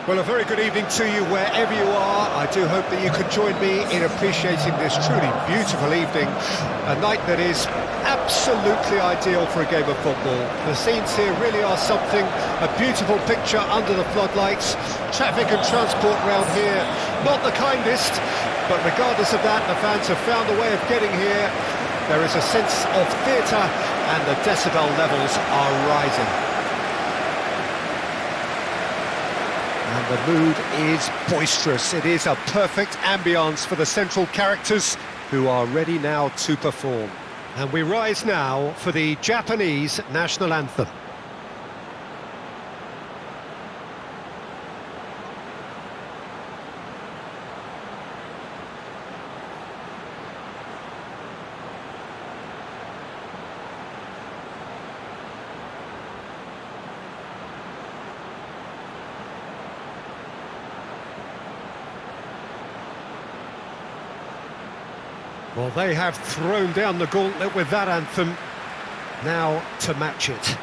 Well, a very good evening to you wherever you are. I do hope that you could join me in appreciating this truly beautiful evening. A night that is absolutely ideal for a game of football. The scenes here really are something. A beautiful picture under the floodlights. Traffic and transport round here, not the kindest. But regardless of that, the fans have found a way of getting here. There is a sense of theatre and the decibel levels are rising. And the mood is boisterous. It is a perfect ambience for the central characters who are ready now to perform. And we rise now for the Japanese national anthem. Well, they have thrown down the gauntlet with that anthem. Now to match it.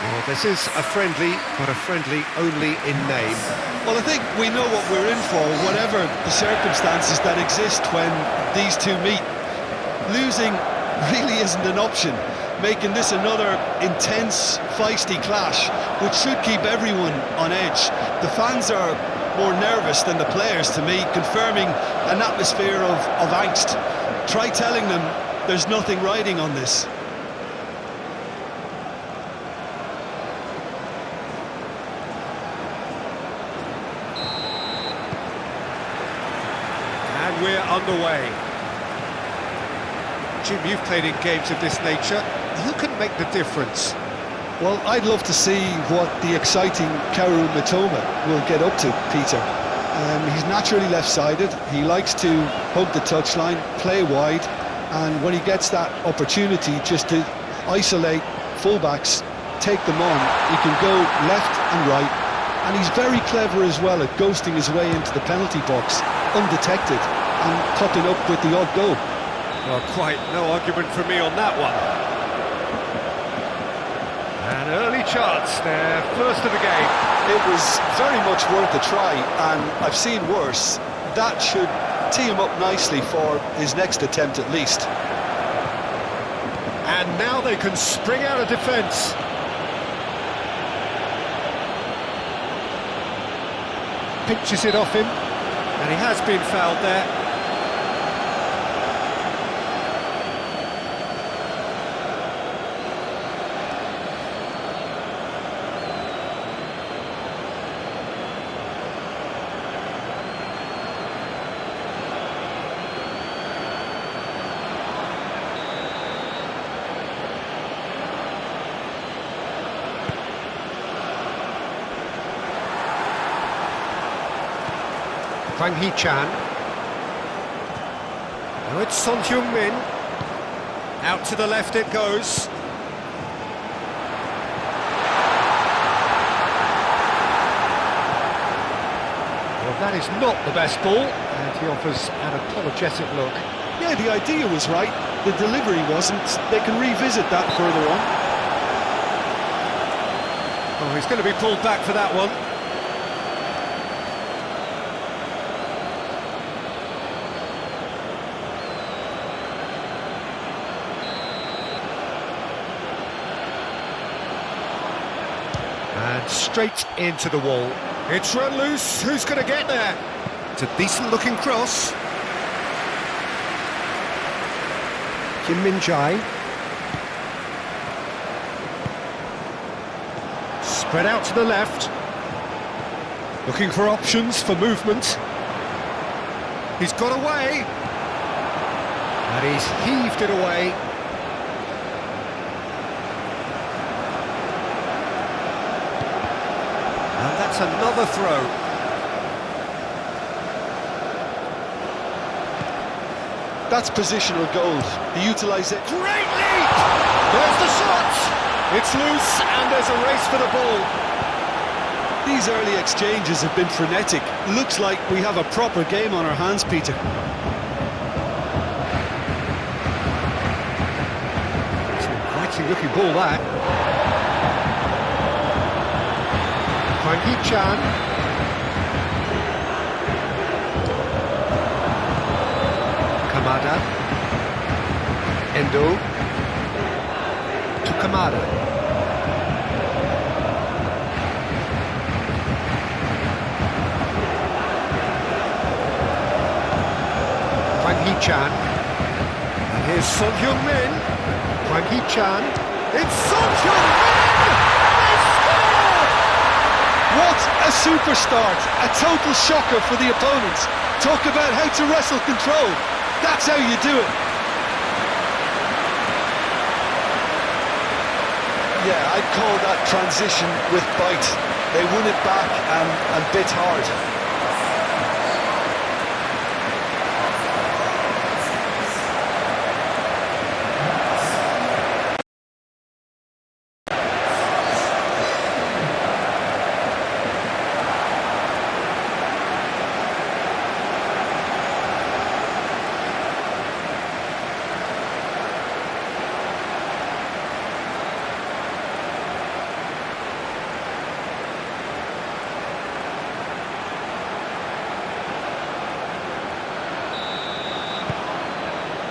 Well, this is a friendly, but a friendly only in name. Well, I think we know what we're in for, whatever the circumstances that exist when these two meet. Losing really isn't an option, making this another intense, feisty clash, which should keep everyone on edge. The fans are more nervous than the players, to me, confirming an atmosphere of angst. Try telling them there's nothing riding on this. We're underway. Jim, you've played in games of this nature. Who can make the difference? Well, I'd love to see what the exciting Kaoru Mitoma will get up to, Peter. He's naturally left-sided. He likes to hug the touchline, play wide, and when he gets that opportunity just to isolate fullbacks, take them on, he can go left and right. And he's very clever as well at ghosting his way into the penalty box, undetected, and popping up with the odd goal. Well, quite no argument from me on that one. An early chance there, first of the game. It was very much worth a try, and I've seen worse. That should tee him up nicely for his next attempt at least. And now they can spring out of defence. Pinches it off him, and he has been fouled there. Wang Hee-chan. Now it's Son Heung-min. Out to the left it goes. Well, that is not the best ball, and he offers an apologetic look. Yeah, the idea was right, the delivery wasn't. They can revisit that further on. Oh, he's going to be pulled back for that one. And straight into the wall. It's run loose. Who's going to get there? It's a decent-looking cross. Kim Min-jae. Spread out to the left. Looking for options for movement. He's got away. And he's heaved it away. And that's another throw. That's positional gold. He utilised it. Great leap! There's the shot! It's loose and there's a race for the ball. These early exchanges have been frenetic. Looks like we have a proper game on our hands, Peter. It's an inviting looking ball, that. Hwang Hee-chan. Kamada. Endo. To Kamada. Hwang Hee-chan. And here's Son Heung-min. Hwang Hee-chan. It's Son Heung-min! They score! What a super start! A total shocker for the opponents. Talk about how to wrestle control. That's how you do it. Yeah, I'd call that transition with bite. They won it back and bit hard.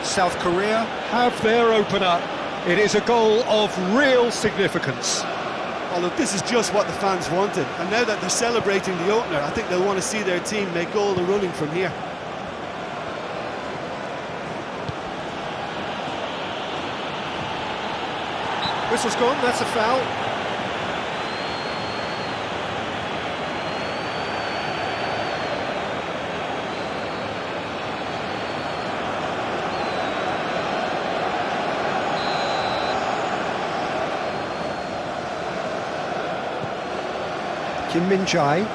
South Korea have their opener. It is a goal of real significance. Oh, look, this is just what the fans wanted. And now that they're celebrating the opener, I think they'll want to see their team make all the running from here. Whistle's gone, that's a foul. Kim Min-jae.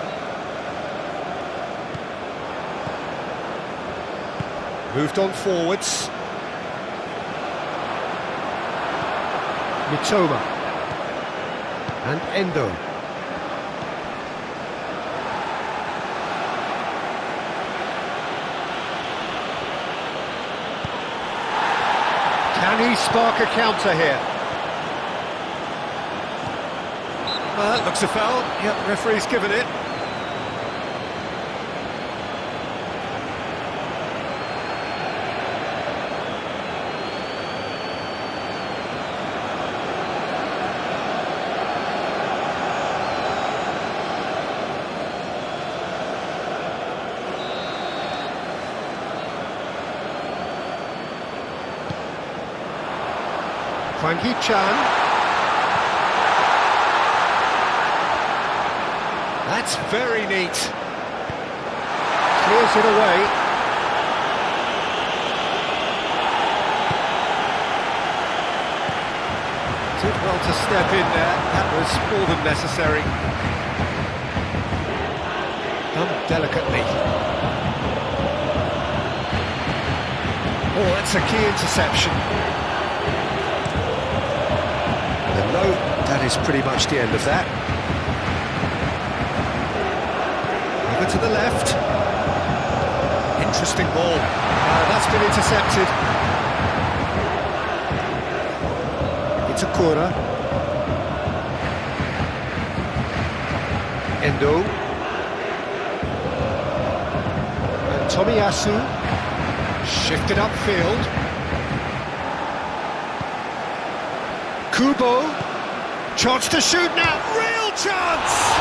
Moved on forwards. Mitoma. And Endo. Can he spark a counter here? That looks a foul. Yep, referee's given it. Hwang Hee-chan. That's very neat. Clears it away. Did well to step in there. That was more than necessary. Done delicately. Oh, that's a key interception. And no, that is pretty much the end of that. Over to the left. Interesting ball. That's been intercepted. Itakura. Endo. And Tomiyasu. Shifted upfield. Kubo. Chance to shoot now. Real chance!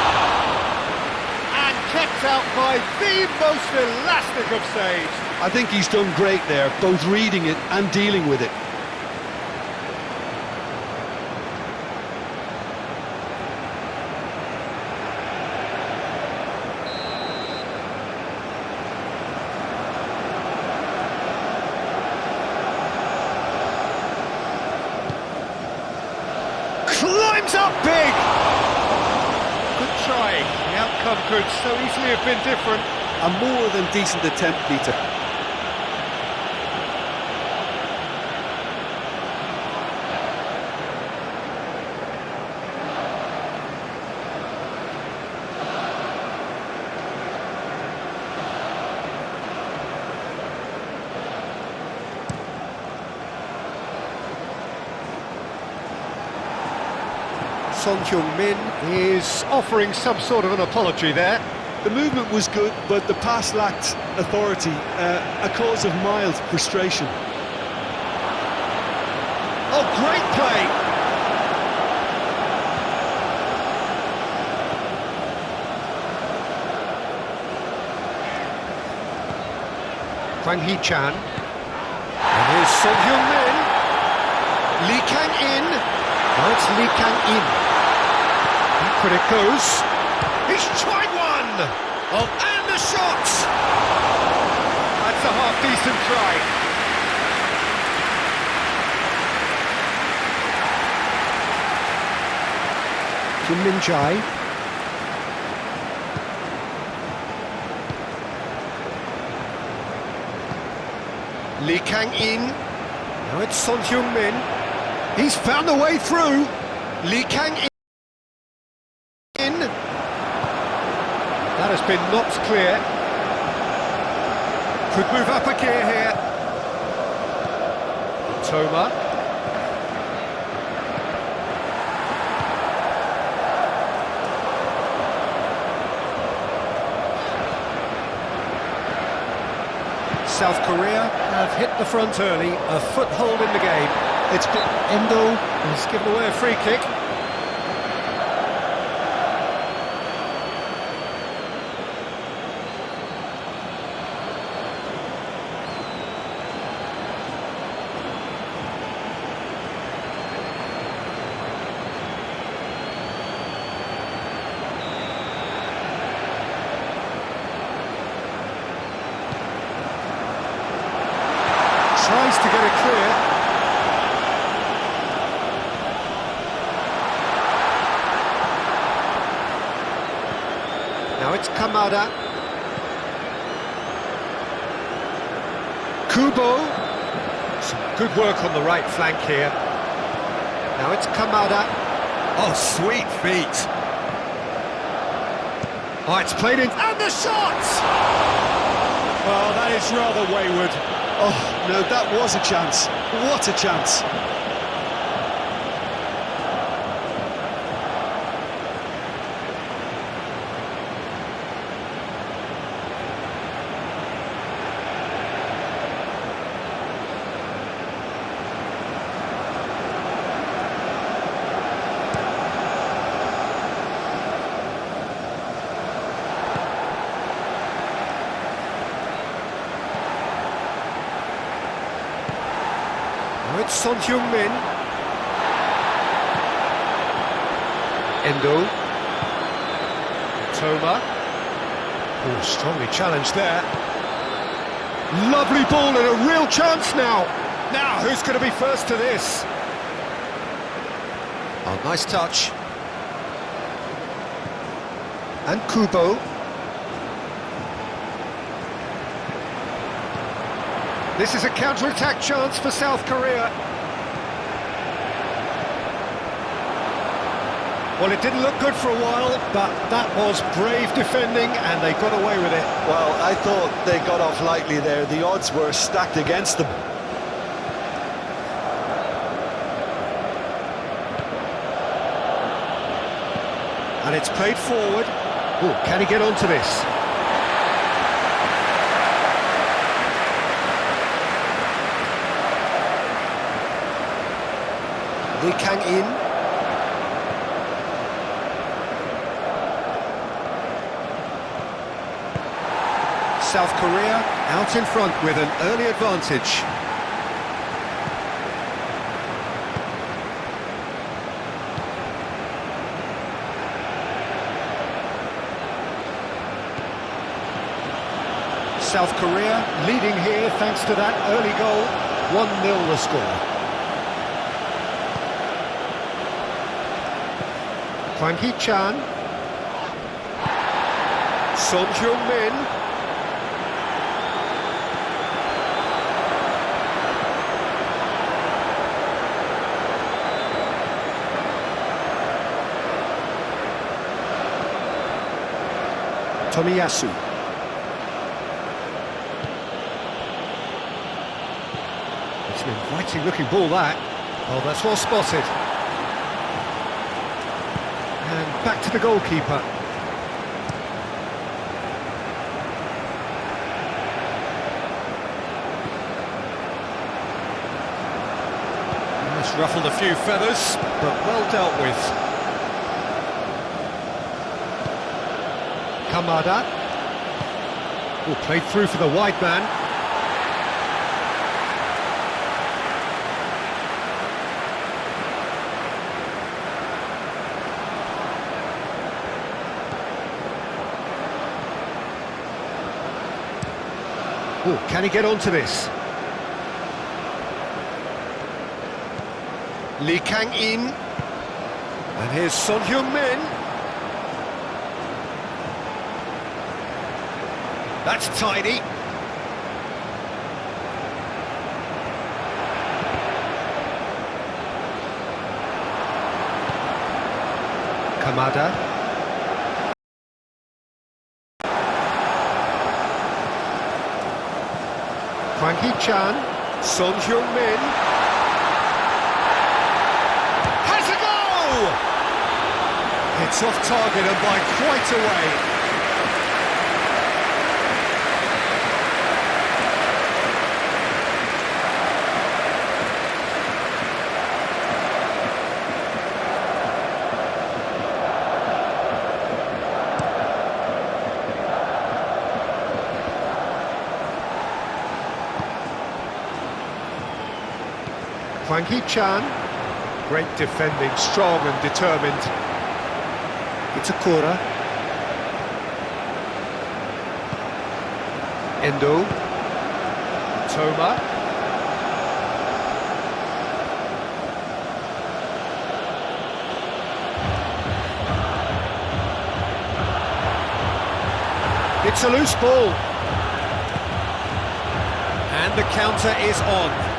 Kept out by the most elastic of saves. I think he's done great there, both reading it and dealing with it. Time's up big! Good try. The outcome could so easily have been different. A more than decent attempt, Peter. Son Heung-min is offering some sort of an apology there. The movement was good, but the pass lacked authority, a cause of mild frustration. Oh, great play! Hwang Hee-chan. And here's Son Heung-min. Lee Kang-in. Now it's Lee Kang-in. Back it goes. He's tried one! Oh, and the shot! That's a half-decent try. Kim Min-jae. Lee Kang-in. Now it's Son Heung-min. He's found a way through. Lee Kang-in. That has been knocked clear. Could move up a gear here. Toma. South Korea have hit the front early, a foothold in the game. It's been Endo has given away a free kick. Tries to get it clear. Now it's Kamada. Kubo. Some good work on the right flank here. Now it's Kamada. Oh, sweet feet. Oh, it's played in. And the shot! Well, that is rather wayward. Oh, no, that was a chance. What a chance. It's Son Heung-min. Endo. Toma. Oh, strongly challenged there. Lovely ball and a real chance now. Now, who's going to be first to this? Oh, nice touch. And Kubo. This is a counter-attack chance for South Korea. Well, it didn't look good for a while, but that was brave defending, and they got away with it. Well, I thought they got off lightly there. The odds were stacked against them. And it's played forward. Oh, can he get onto this? Lee Kang-in. South Korea out in front with an early advantage. South Korea leading here thanks to that early goal. 1-0 the score. Hwang Hee-chan. Son Heung-min. Tomiyasu. It's an inviting looking ball, that. Oh, that's well spotted. And back to the goalkeeper. That's ruffled a few feathers, but well dealt with. Kamada. Oh, played through for the wide man. Oh, can he get onto this? Lee Kang-in. And here's Son Heung-min. That's tidy. Kamada. Hwang Hee-chan. Son Heung-min. Has a goal! It's off target and by quite a way. Hwang Hee-chan, great defending, strong and determined. Itakura. Endo. Toma. It's a loose ball. And the counter is on.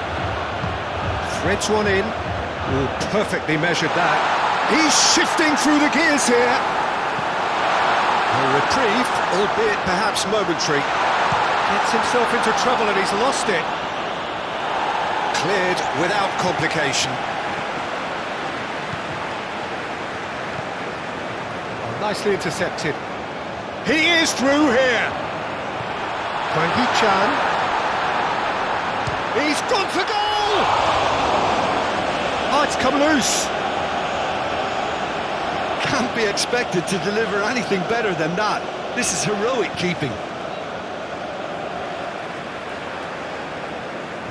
Threads one in. Oh, perfectly measured that. He's shifting through the gears here. A reprieve, albeit perhaps momentary. Gets himself into trouble and he's lost it. Cleared without complication. Oh, nicely intercepted. He is through here. Hwang Hee-chan. He's gone for goal! Oh, it's come loose. Can't be expected to deliver anything better than that. This is heroic keeping.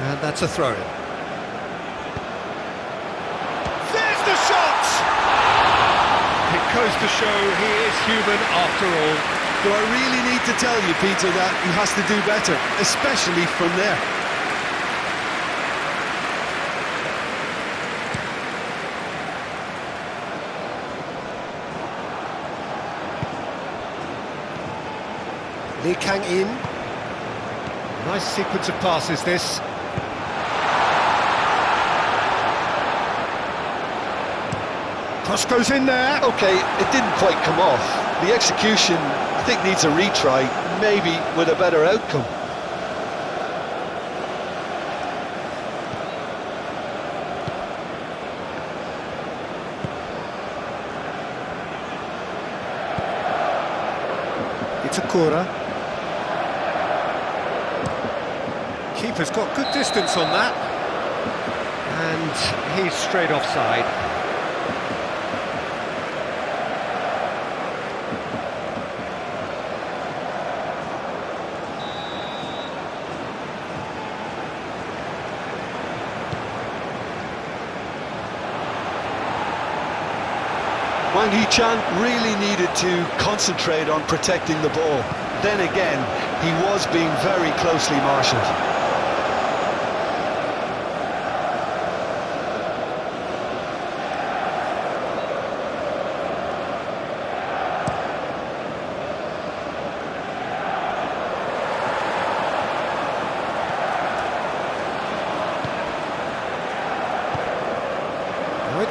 And that's a throw-in. There's the shot! It goes to show he is human after all. Do I really need to tell you, Peter, that he has to do better, especially from there? Lee Kang-in. Nice sequence of passes, this. Cross goes in there. OK, it didn't quite come off. The execution, I think, needs a retry, maybe with a better outcome. Itakura. Keeper's got good distance on that. And he's straight offside. Hwang Hee-chan really needed to concentrate on protecting the ball. Then again, he was being very closely marshalled.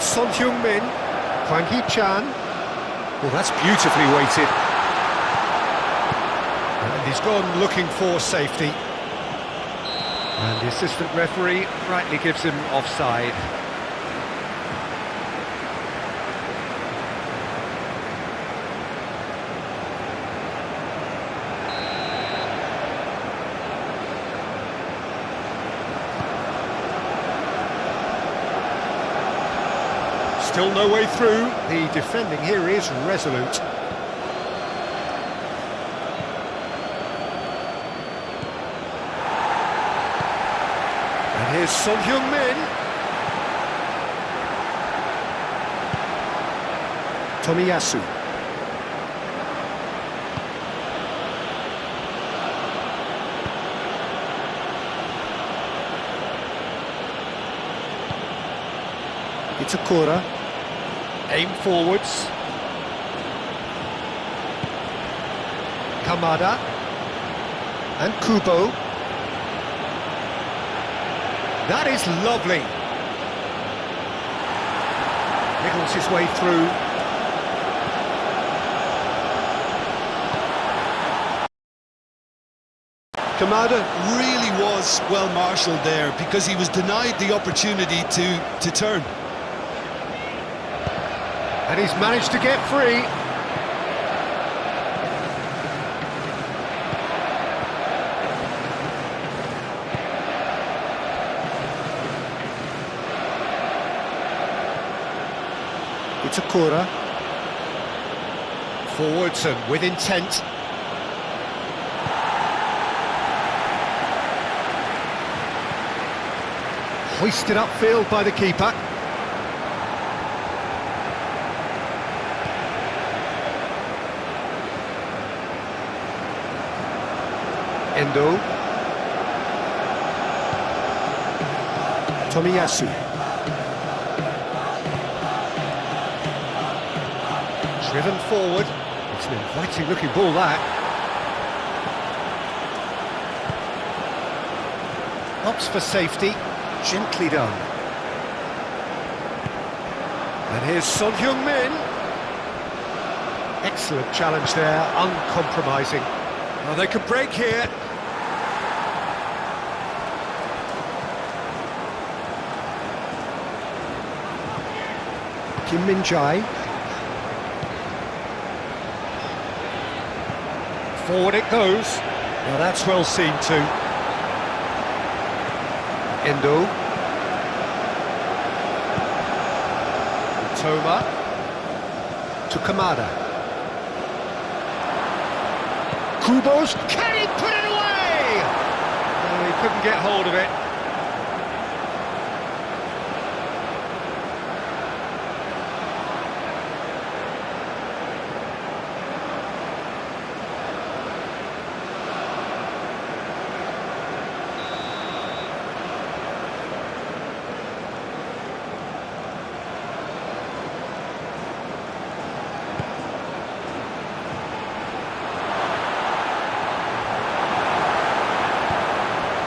it's Son Heung-min, Hwang Hee-chan. Well, that's beautifully weighted. And he's gone looking for safety. And the assistant referee rightly gives him offside. Still no way through. The defending here is resolute. And here's Son Heung-min. Tomiyasu. Itakura. Aim forwards. Kamada. And Kubo. That is lovely. Niggles his way through. Kamada really was well marshalled there because he was denied the opportunity to turn. And he's managed to get free. Itakura. Forwards and with intent. Hoisted upfield by the keeper. Endo. Tomiyasu. Driven forward. It's an inviting looking ball, that. Opts for safety. Gently done. And here's Son Heung-min. Excellent challenge there, uncompromising. Oh, they could break here. Kim Min-jae. Forward it goes. Now that's well seen too. Endo. Toma. To Kamada. Kubo's. Can he put it away? Oh, he couldn't get hold of it.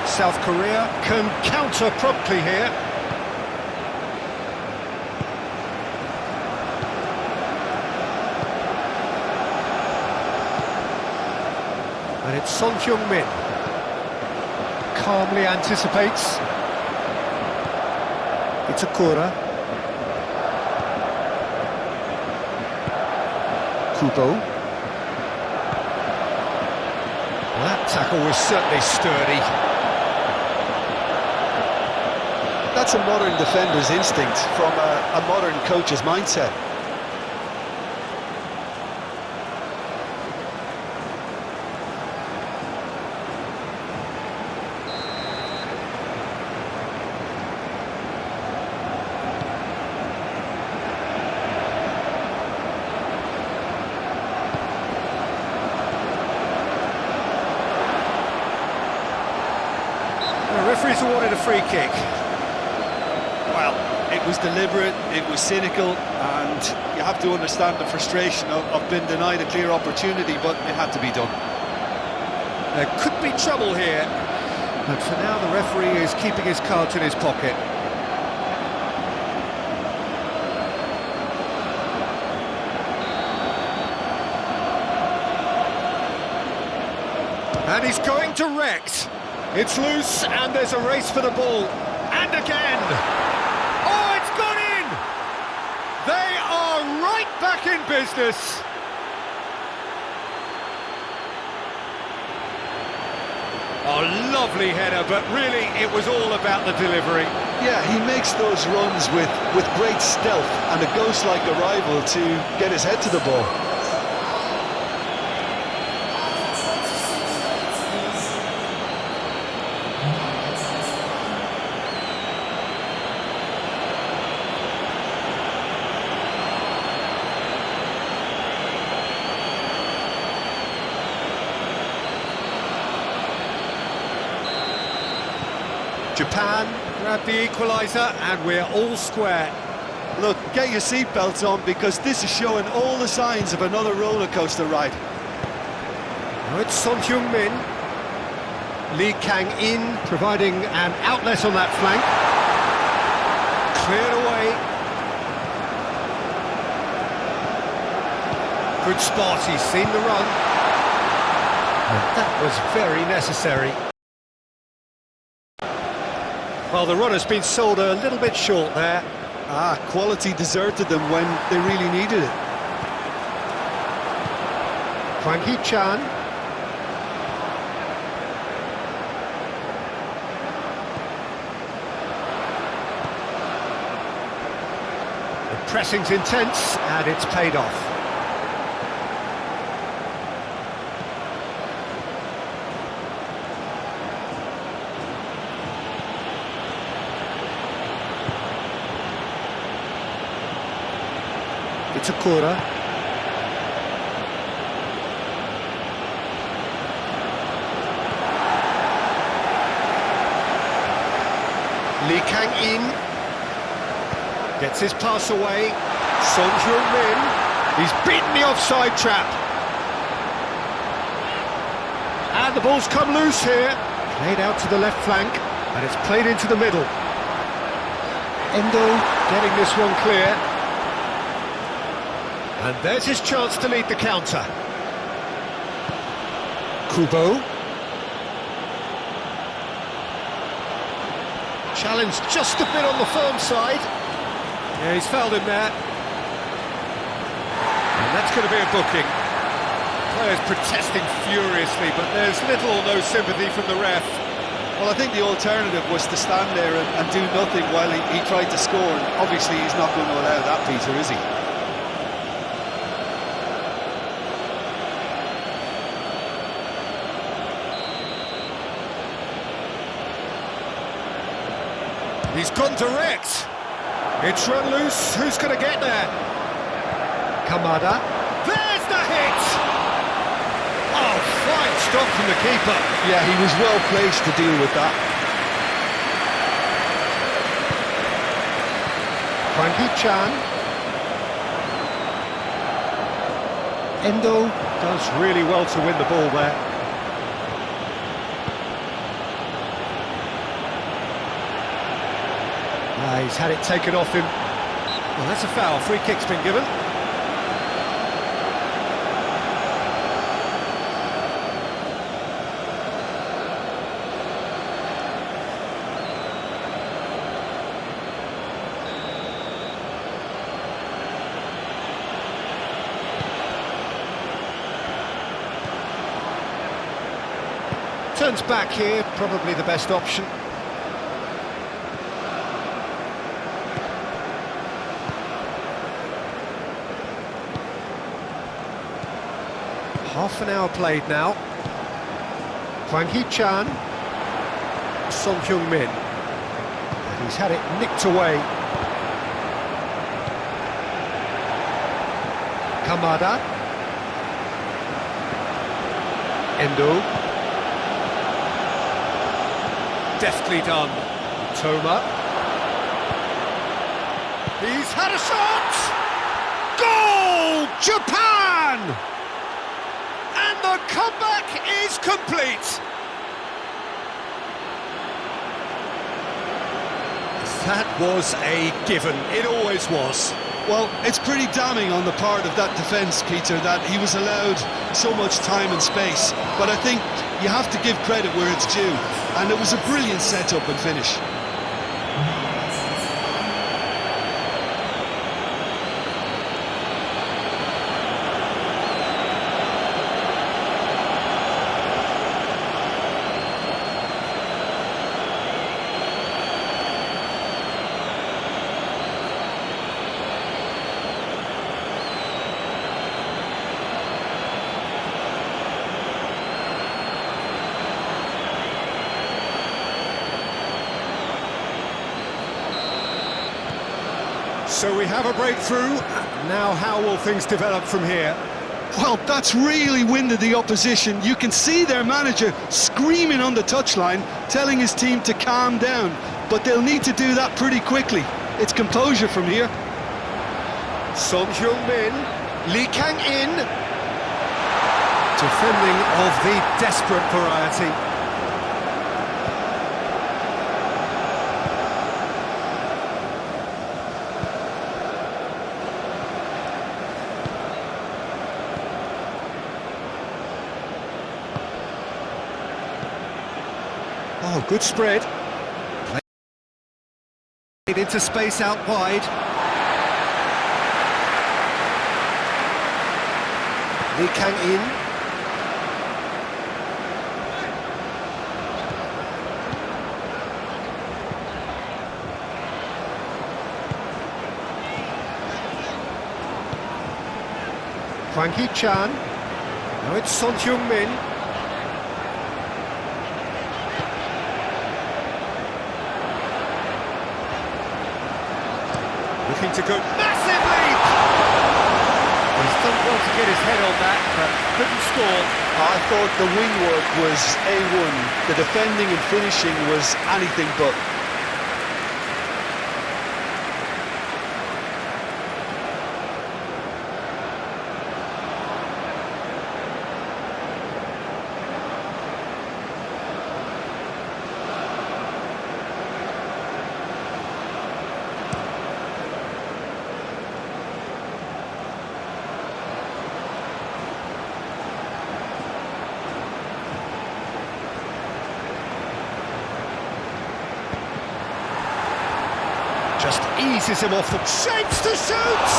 South Korea can counter promptly here. And it's Son Heung-min. Calmly anticipates. Itakura. Kubo. Well, that tackle was certainly sturdy. That's a modern defender's instinct from a modern coach's mindset. The referee's awarded a free kick. Well, it was deliberate, it was cynical, and you have to understand the frustration of being denied a clear opportunity, but it had to be done. There could be trouble here, but for now the referee is keeping his cards in his pocket. And he's going direct. It's loose, and there's a race for the ball. And again. Oh, it's gone in! They are right back in business. Oh, lovely header, but really it was all about the delivery. Yeah, he makes those runs with great stealth and a ghost-like arrival to get his head to the ball. Japan grab the equaliser and we're all square. Look, get your seatbelts on because this is showing all the signs of another roller coaster ride. Now it's Son-Heung-min. Lee Kang-in providing an outlet on that flank. Cleared away. Good spot, he's seen the run. And that was very necessary. Well, the run has been sold a little bit short there. Quality deserted them when they really needed it. Hwang Hee-chan. The pressing's intense, and it's paid off. Itakura. Lee Kang-in gets his pass away. Son-Heung-min, he's beaten the offside trap. And the ball's come loose here. Played out to the left flank, and it's played into the middle. Endo getting this one clear. And there's his chance to lead the counter. Kubo. Challenge just a bit on the firm side. Yeah, he's fouled him there. And that's going to be a booking. Players protesting furiously, but there's little or no sympathy from the ref. Well, I think the alternative was to stand there and do nothing while he tried to score. And obviously, he's not going to allow that, Peter, is he? He's gone direct. It's run loose. Who's going to get there? Kamada. There's the hit! Oh, fine stop from the keeper. Yeah, he was well placed to deal with that. Hwang Hee-chan. Endo does really well to win the ball there. He's had it taken off him. Well, that's a foul. Free kick's been given. Turns back here, probably the best option. Half an hour played now. Hwang Hee-chan. Son-Heung-min. And he's had it nicked away. Kamada. Endo. Deftly done. Toma. He's had a shot! Goal! Japan! And the comeback is complete. That was a given. It always was. Well, it's pretty damning on the part of that defence, Peter, that he was allowed so much time and space. But I think you have to give credit where it's due, and it was a brilliant setup and finish. So we have a breakthrough. Now how will things develop from here? Well, that's really winded the opposition. You can see their manager screaming on the touchline, telling his team to calm down. But they'll need to do that pretty quickly. It's composure from here. Son Heung-min, Lee Kang-in. Defending of the desperate variety. Oh, good spread. Played into space out wide. Lee Kang-in. Hwang Hee-chan. Now it's Son Heung-min. Looking to go massive lead! He's done well to get his head on that, but couldn't score. I thought the wing work was A1. The defending and finishing was anything but. Just eases him off the... Shapes to shoot!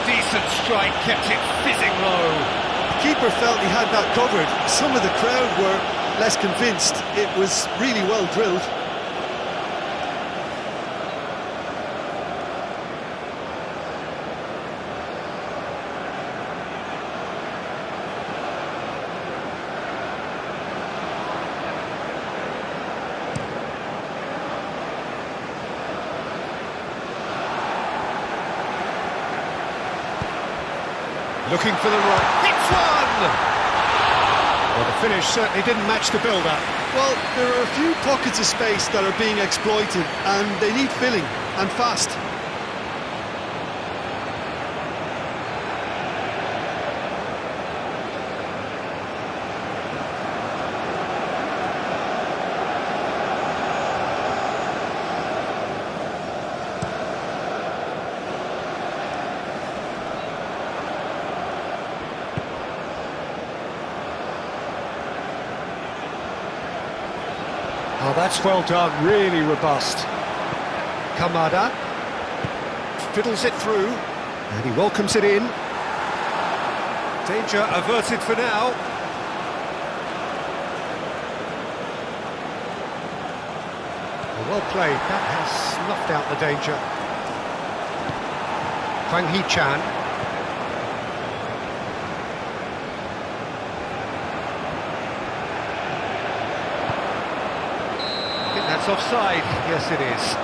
Decent strike, kept it fizzing low. The keeper felt he had that covered. Some of the crowd were less convinced. It was really well drilled. Looking for the run. Hits one! Well, the finish certainly didn't match the build-up. Well, there are a few pockets of space that are being exploited, and they need filling, and fast. Oh, that's well done, really robust. Kamada fiddles it through, and he welcomes it in. Danger averted for now. Well played, that has snuffed out the danger. Hwang Hee-chan. That's offside, yes it is.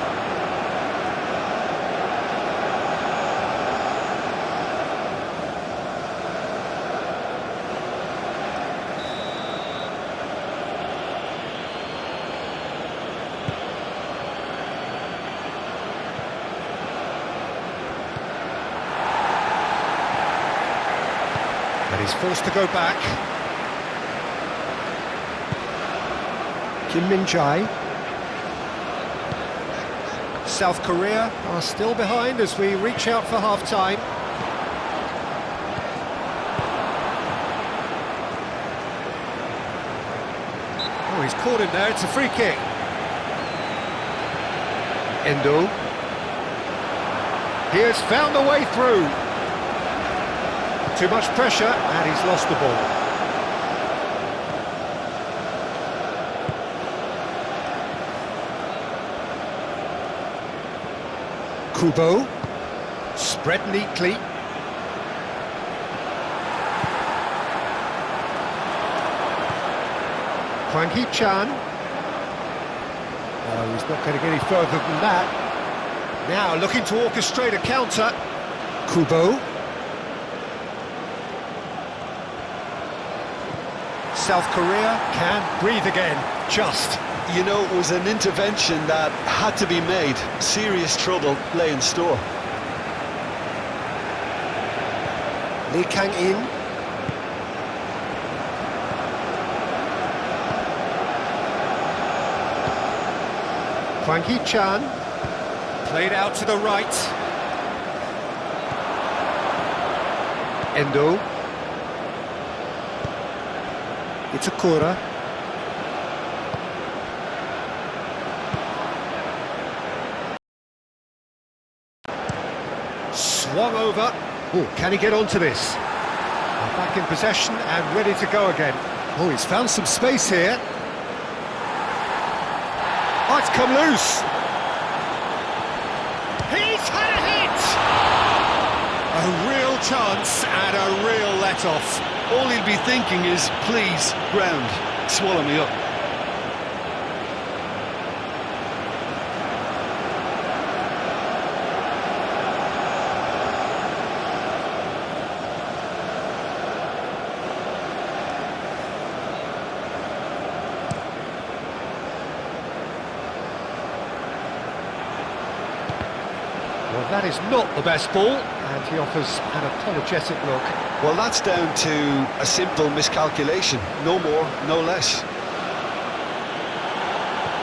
And he's forced to go back. Kim Min-jae. South Korea are still behind as we reach out for half-time. Oh, he's caught him there, it's a free kick. Endo. He has found a way through. Too much pressure, and he's lost the ball. Kubo. Spread neatly. Hwang Hee-chan. Oh, he's not getting any further than that. Now looking to orchestrate a counter. Kubo. South Korea can breathe again, just. You know, it was an intervention that had to be made. Serious trouble lay in store. Lee Kang-in. Hwang Hee-chan. Played out to the right. Endo. Itakura. Swung over. Oh, can he get onto this? Back in possession and ready to go again. Oh, he's found some space here. Oh, it's come loose. He's had a hit! A real chance and a real let-off. All he'll be thinking is, please, ground, swallow me up. Well, that is not the best ball, and he offers an apologetic look. Well, that's down to a simple miscalculation. No more, no less.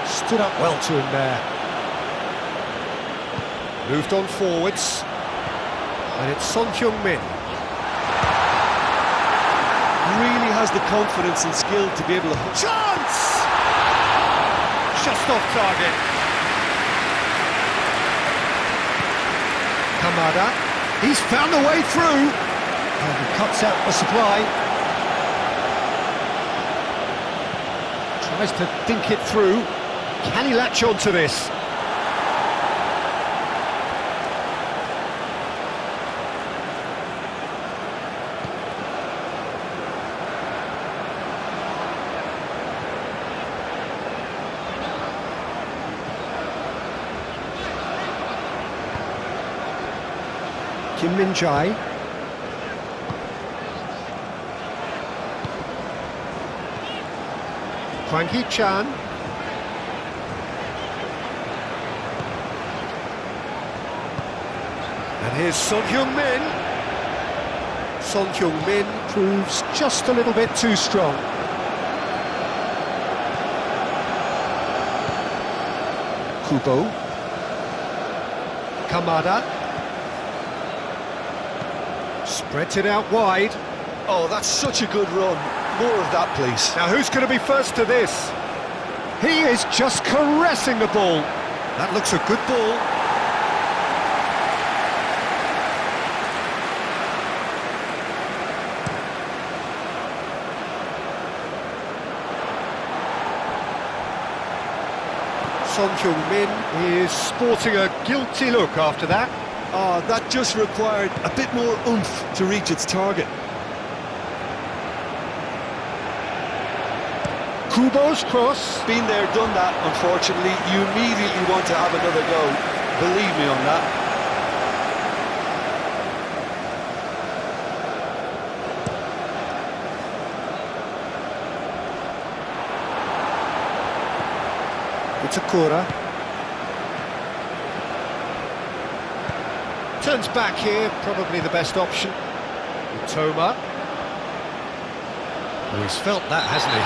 Stood up well to him there. Moved on forwards. And it's Son Heung-min. Really has the confidence and skill to be able to... Chance! Just off target. Kamada. He's found a way through. And he cuts out the supply. Tries to dink it through. Can he latch on to this? Kim Min-jae. Hwang Hee-chan. And here's Son Heung-min. Son Heung-min proves just a little bit too strong. Kubo. Kamada. Spreads it out wide. Oh, that's such a good run. More of that, please. Now who's going to be first to this? He is just caressing the ball. That looks a good ball. Son Heung-min is sporting a guilty look after that. Oh, that just required a bit more oomph to reach its target. Kubo's cross. Been there, done that, unfortunately. You immediately want to have another go. Believe me on that. Itakura. Turns back here, probably the best option. Toma. Oh, he's felt that, hasn't he?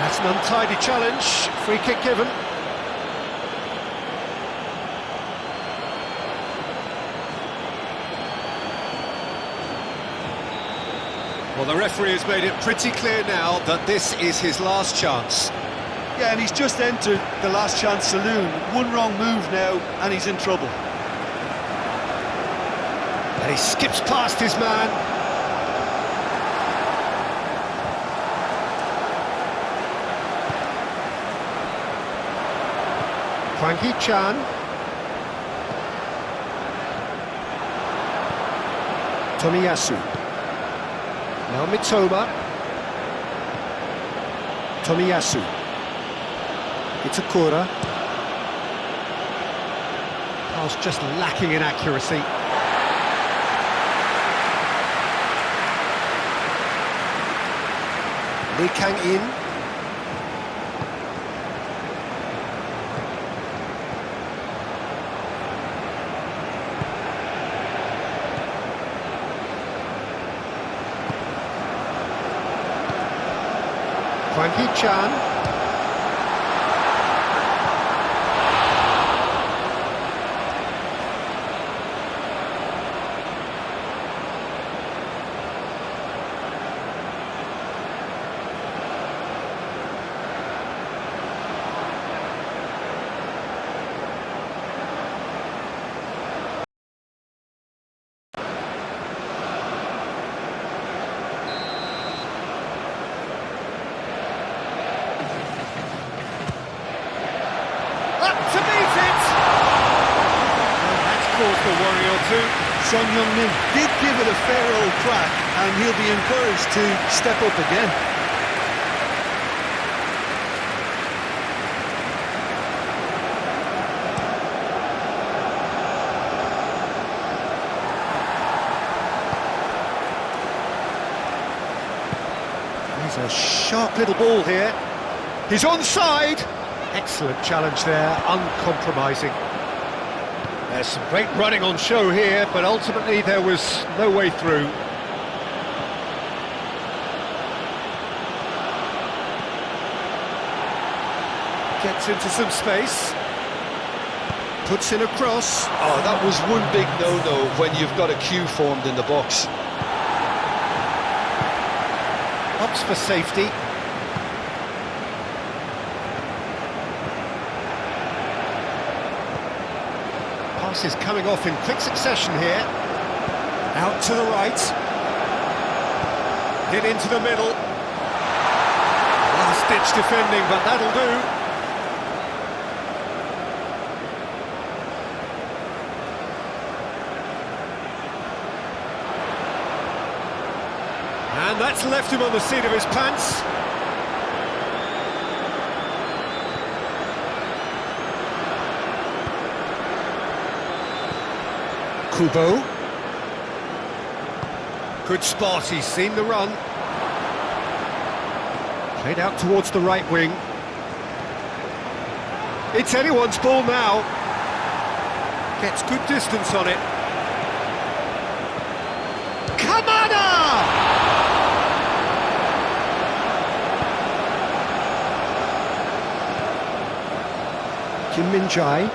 That's an untidy challenge. Free kick given. Well, the referee has made it pretty clear now that this is his last chance. Yeah, and he's just entered the last chance saloon. One wrong move now, and he's in trouble. And he skips past his man. Hwang Hee-chan. Tomiyasu. Now Mitoma. Tomiyasu. Itakura. Pass just lacking in accuracy. Lee Kang-in. Hwang Hee-chan. To meet it! Well, that's caused a worry or two. Son Heung-min did give it a fair old crack, and he'll be encouraged to step up again. He's a sharp little ball here. He's onside. Excellent challenge there, uncompromising. There's some great running on show here, but ultimately there was no way through. Gets into some space. Puts in a cross. Oh, that was one big no-no when you've got a queue formed in the box. Opts for safety. Passes coming off in quick succession here. Out to the right. Hit into the middle. Last-ditch defending, but that'll do. And that's left him on the seat of his pants. Kubo. Good spot, he's seen the run. Played out towards the right wing. It's anyone's ball now. Gets good distance on it. Kamada! Kim Min-jae.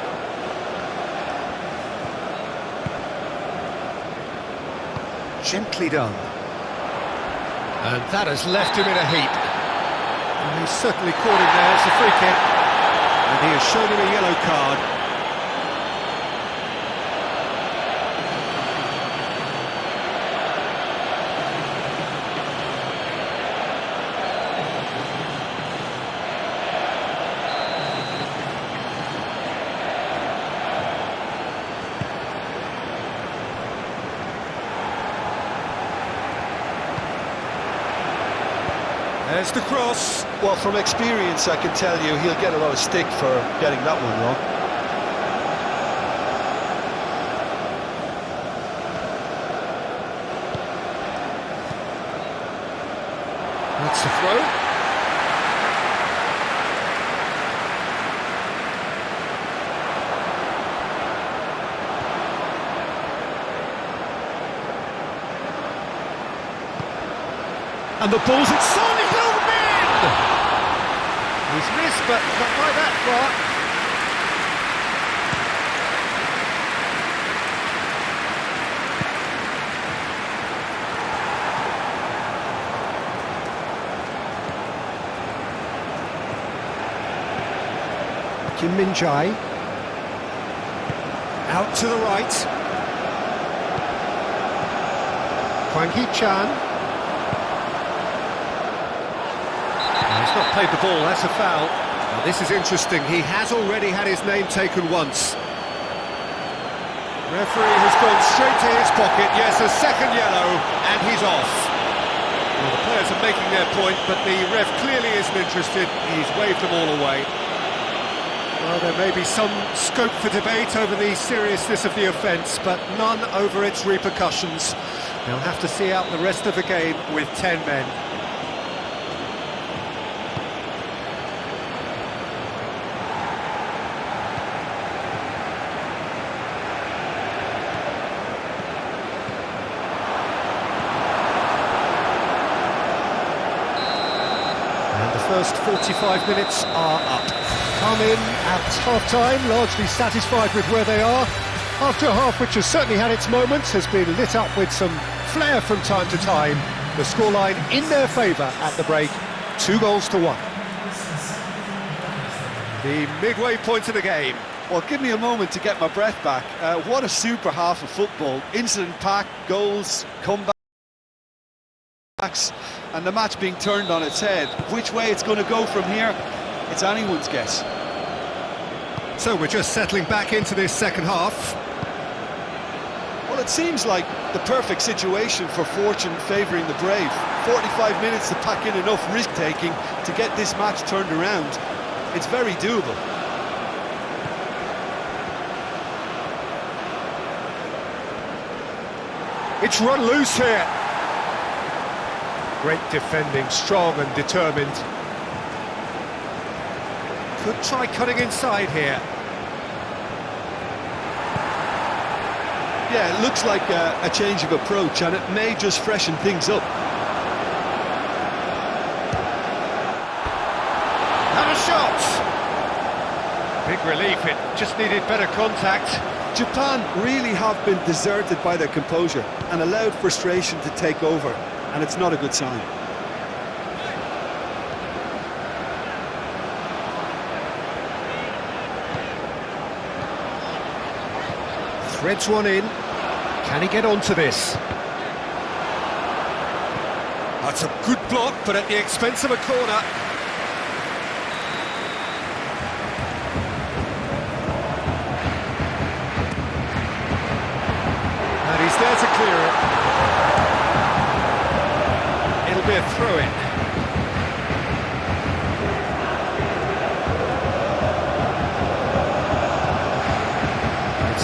Gently done. And that has left him in a heap. And he's certainly caught him there. It's a free kick. And he has shown him a yellow card. There's the cross. Well, from experience, I can tell you he'll get a lot of stick for getting that one wrong. That's the throw. And the ball's at Son Heung-min! He's missed, but not by that far. Kim Min-jae. Out to the right. Hwang Hee-chan. He's not played the ball, that's a foul. Now, this is interesting, he has already had his name taken once. Referee has gone straight to his pocket, yes, a second yellow, and he's off. Well, the players are making their point, but the ref clearly isn't interested, he's waved them all away. Well, there may be some scope for debate over the seriousness of the offence, but none over its repercussions. They'll have to see out the rest of the game with 10 men. And the first 45 minutes are up. Come in at half-time, largely satisfied with where they are. After a half which has certainly had its moments, has been lit up with some flair from time to time. The scoreline in their favour at the break, 2-1. The midway point of the game. Well, give me a moment to get my breath back. What a super half of football. Incident-packed, goals, comebacks, and the match being turned on its head. Which way it's going to go from here, it's anyone's guess. So we're just settling back into this second half. Well, it seems like the perfect situation for fortune favouring the brave. 45 minutes to pack in enough risk-taking to get this match turned around. It's very doable. It's run loose here. Great defending, strong and determined. Could try cutting inside here. Yeah, it looks like a change of approach, and it may just freshen things up. And a shot! Big relief, it just needed better contact. Japan really have been deserted by their composure and allowed frustration to take over, and it's not a good sign. Threads one in. Can he get onto this? That's a good block, but at the expense of a corner. And he's there to clear it. It'll be a throw-in.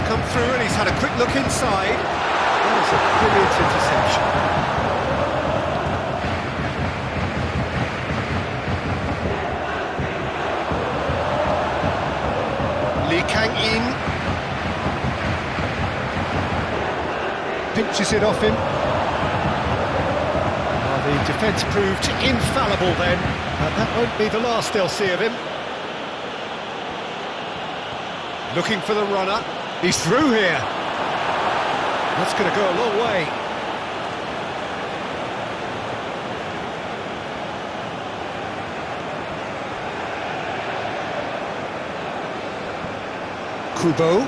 Come through and he's had a quick look inside. That is a brilliant interception. Lee Kang-in pinches it off him. Well, the defence proved infallible then, but that won't be the last they'll see of him. Looking for the runner. He's through here. That's going to go a long way. Kubo.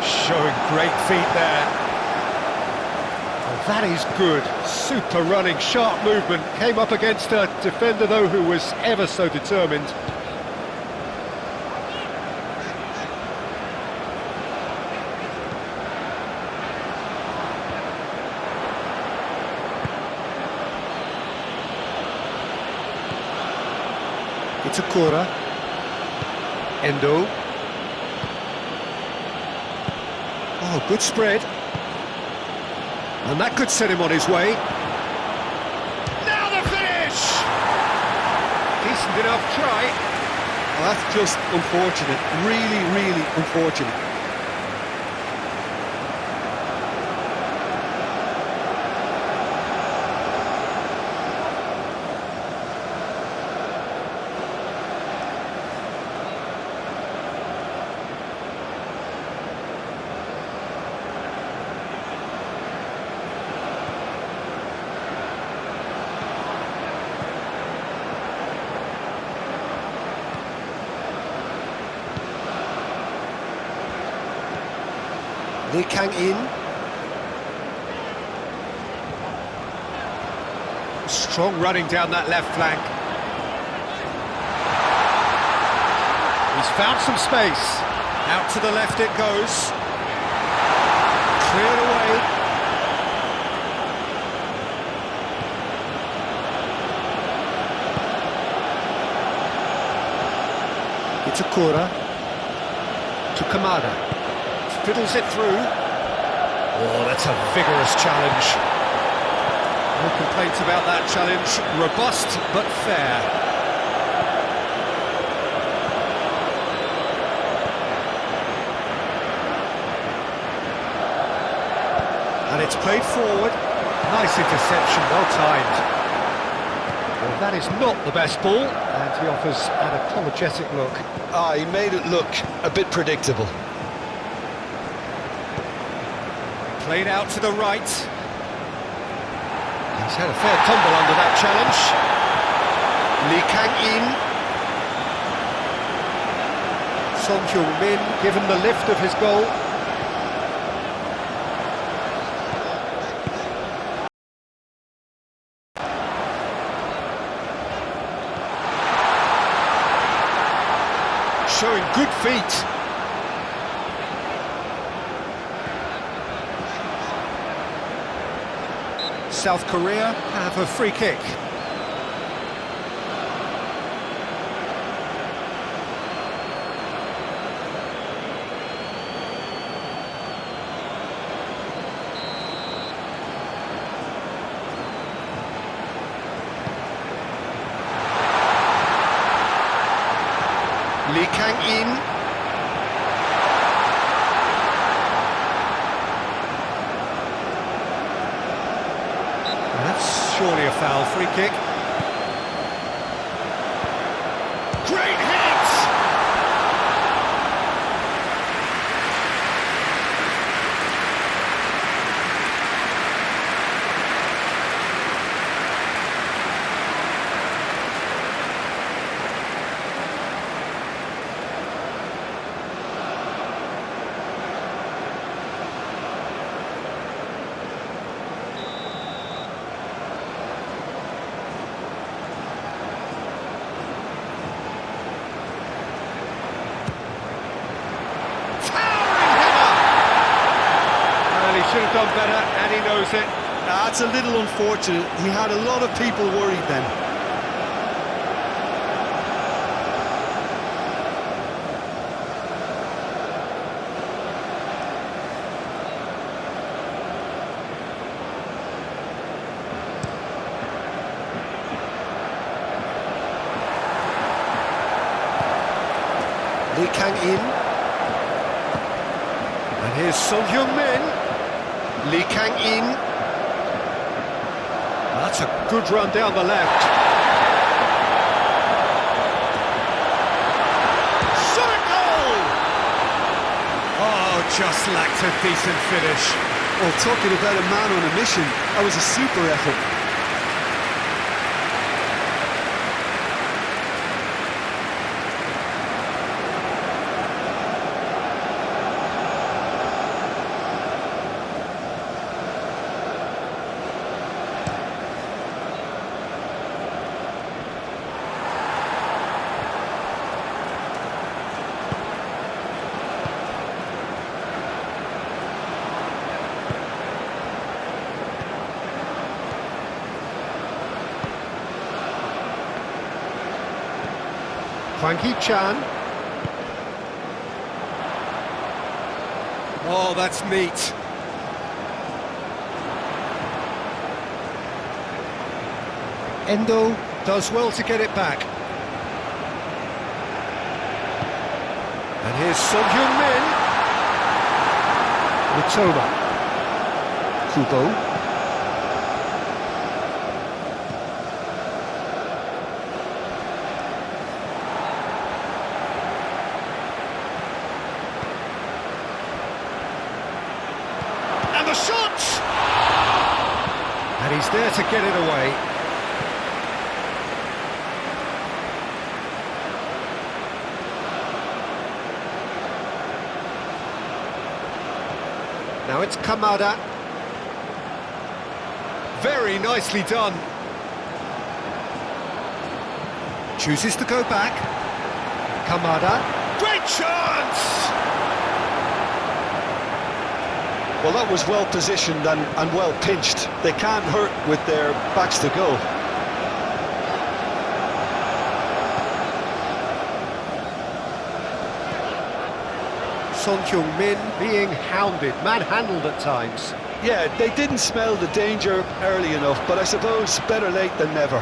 Showing great feet there. Oh, that is good. Super running, sharp movement. Came up against a defender, though, who was ever so determined. Itakura. Endo. Oh, good spread. And that could set him on his way. Now the finish! Decent enough try. Well, that's just unfortunate. Really, really unfortunate. Lee Kang-in. Strong running down that left flank. He's found some space. Out to the left it goes. Cleared away. Itakura to Kamada. Fiddles it through. Oh, that's a vigorous challenge. No complaints about that challenge. Robust but fair. And it's played forward. Nice interception, well timed. Well, that is not the best ball, and he offers an apologetic look. He made it look a bit predictable. Played out to the right. He's had a fair tumble under that challenge. Lee Kang-in. Son Heung-min given the lift of his goal. Showing good feet. South Korea have a free kick. Lee Kang-in. That's surely a foul. Free kick. Great hit! Should have done better, and he knows it. That's a little unfortunate. He had a lot of people worried then. Lee Kang-in. And here's Son Heung-min. Lee Kang-in. That's a good run down the left. Shot a goal! Oh, just lacked a decent finish. Well, talking about a man on a mission, that was a super effort. Hwang Hee-chan. Oh, that's neat. Endo does well to get it back. And here's Son Heung-min. Mitoma. Kubo. And the shot! And he's there to get it away. Now it's Kamada. Very nicely done. Chooses to go back. Kamada. Great chance! Well, that was well positioned and well pinched. They can't hurt with their backs to goal. Son Heung-min being hounded, manhandled at times. Yeah, they didn't smell the danger early enough, but I suppose better late than never.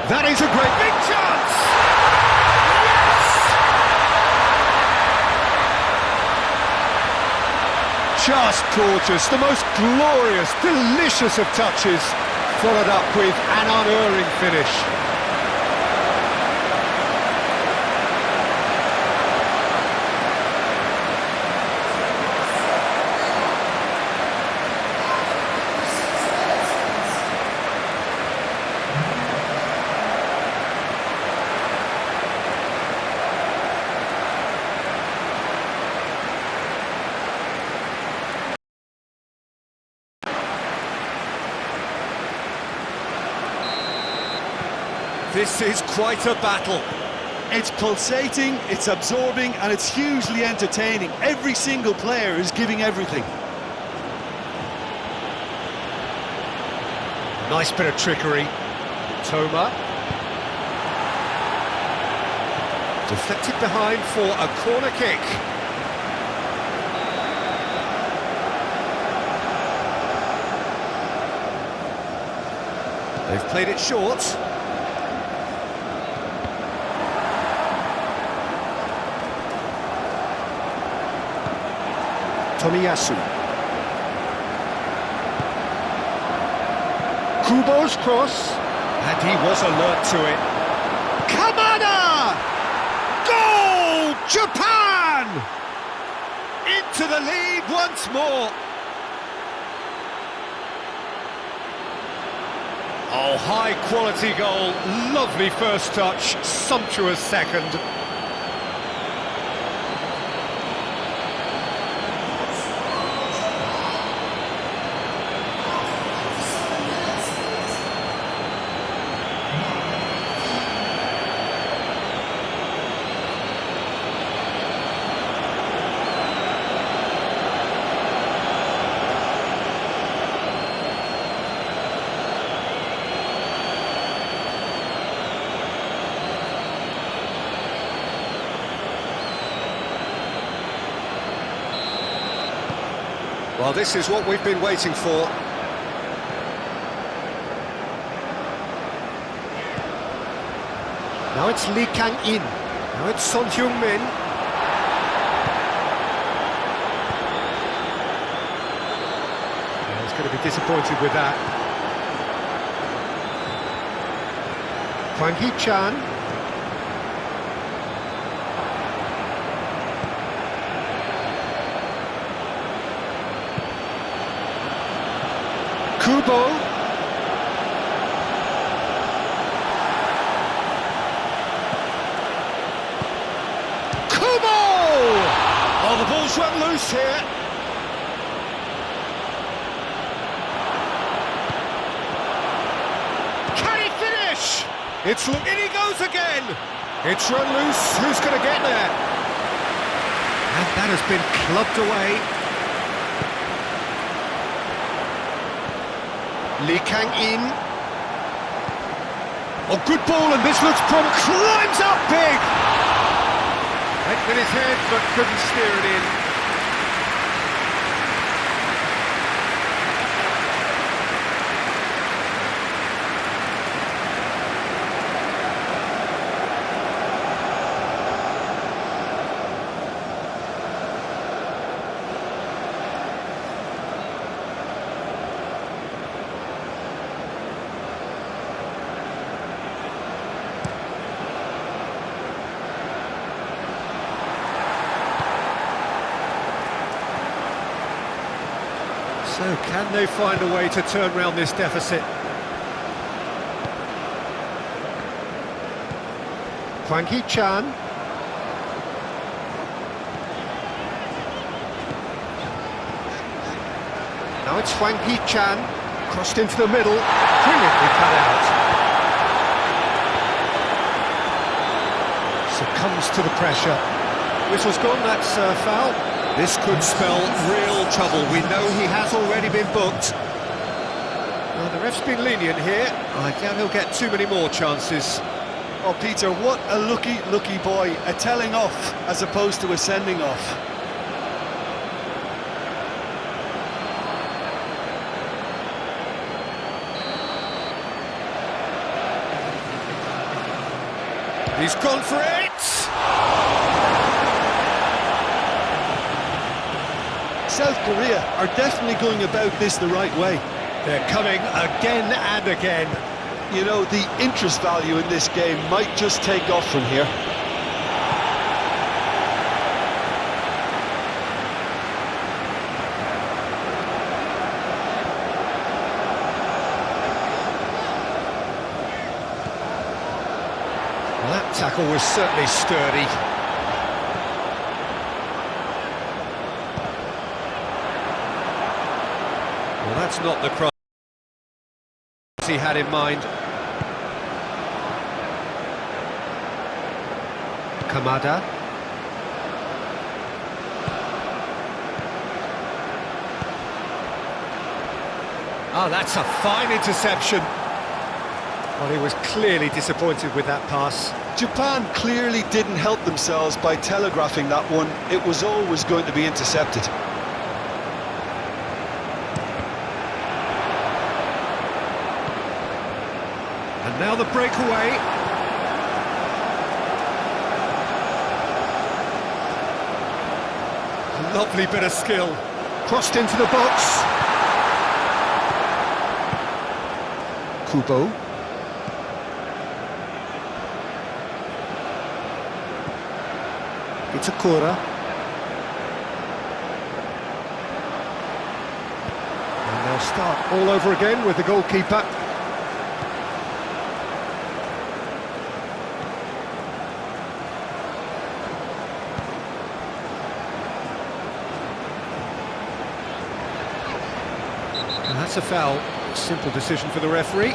That is a great big chance! Yes! Just gorgeous, the most glorious, delicious of touches, followed up with an unerring finish. This is quite a battle. It's pulsating, it's absorbing, and it's hugely entertaining. Every single player is giving everything. Nice bit of trickery. Toma. Deflected behind for a corner kick. They've played it short. Tomiyasu. Kubo's cross, and he was alert to it. Kamada! Goal! Japan! Into the lead once more. Oh, high quality goal, lovely first touch, sumptuous second. Well, this is what we've been waiting for. Now it's Lee Kang-in. Now it's Son Heung-min. He's going to be disappointed with that. Hwang Hee-chan. Kubo. Kubo! Oh, the ball's run loose here. Can he finish? In he goes again. It's run loose. Who's going to get there? And that has been clubbed away. Lee Kang-in. Oh, good ball, and this looks promising. Climbs up big! Went with his head, but couldn't steer it in. So can they find a way to turn round this deficit? Hwang Hee-chan. Now it's Hwang Hee-chan, crossed into the middle, brilliantly cut out. Succumbs to the pressure. Whistle's gone, that's a foul. This could spell real trouble. We know he has already been booked. Well, the ref's been lenient here. I doubt he'll get too many more chances. Oh, Peter, what a lucky boy. A telling off as opposed to a sending off. He's gone for it! South Korea are definitely going about this the right way. They're coming again and again. You know, the interest value in this game might just take off from here. Well, that tackle was certainly sturdy. Well, that's not the cross he had in mind. Kamada. Oh, that's a fine interception. Well, he was clearly disappointed with that pass. Japan clearly didn't help themselves by telegraphing that one. It was always going to be intercepted. And now the breakaway. A lovely bit of skill. Crossed into the box. Kubo. Itakura. And they'll start all over again with the goalkeeper. And that's a foul. Simple decision for the referee.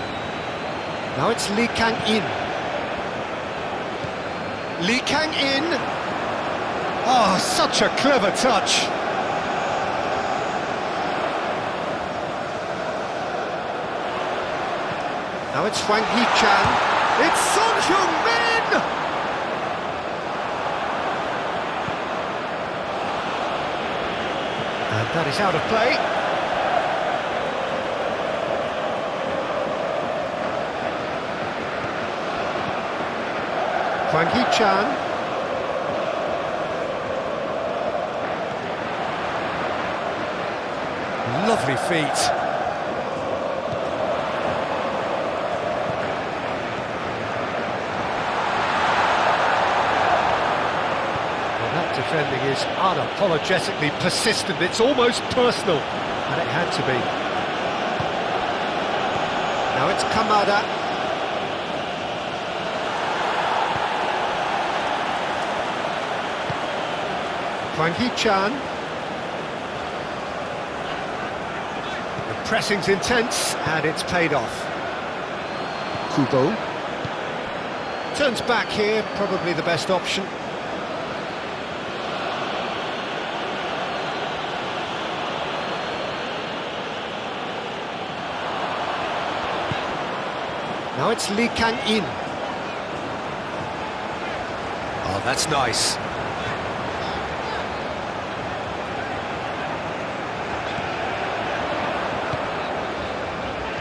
Now it's Lee Kang-in. Lee Kang-in. Oh, such a clever touch. Now it's Hwang Hee-chan. It's Son Heung-min! And that is out of play. Hwang Hee-chan. Lovely feet. Well, that defending is unapologetically persistent. It's almost personal, and it had to be. Now it's Kamada. Hwang Hee-chan. Pressing's intense, and it's paid off. Kubo. Turns back here, probably the best option. Now it's Lee Kang-in. Oh, that's nice.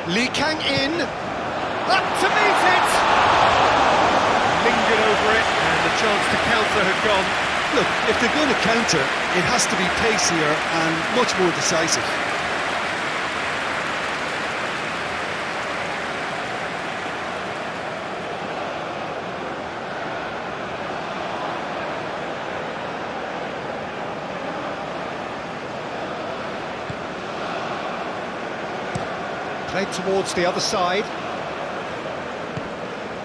Lee Kang-in, up to meet it! Lingered over it, and the chance to counter had gone. Look, if they're going to counter, it has to be pacier and much more decisive. Played towards the other side.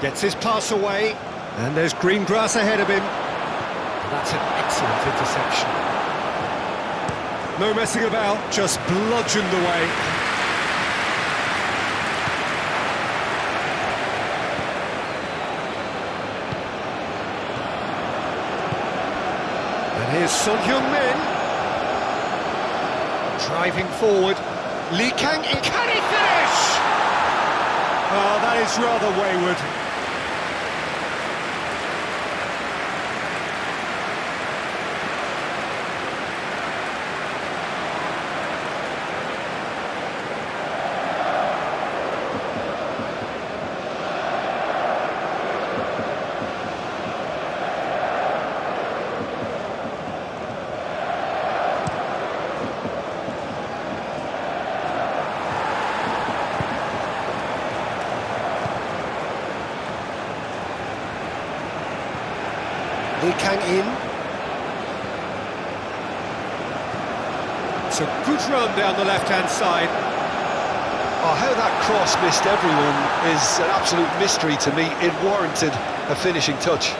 Gets his pass away. And there's green grass ahead of him. That's an excellent interception. No messing about, just bludgeoned away. And here's Son-Heung-min. Driving forward. Lee Kang-in. Can he finish? Oh, that is rather wayward. Lee Kang-in. It's a good run down the left-hand side. Oh, how that cross missed everyone is an absolute mystery to me. It warranted a finishing touch.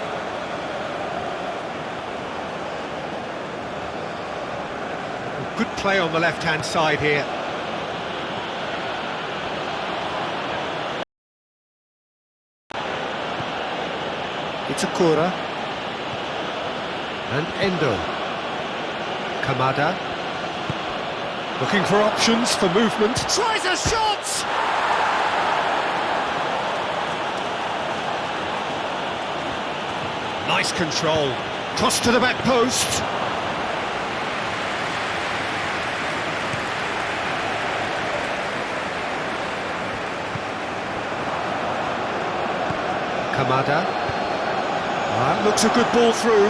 Good play on the left-hand side here. Itakura. And Endo. Kamada. Looking for options for movement. Tries a shot! Nice control. Cross to the back post. Kamada. That looks a good ball through.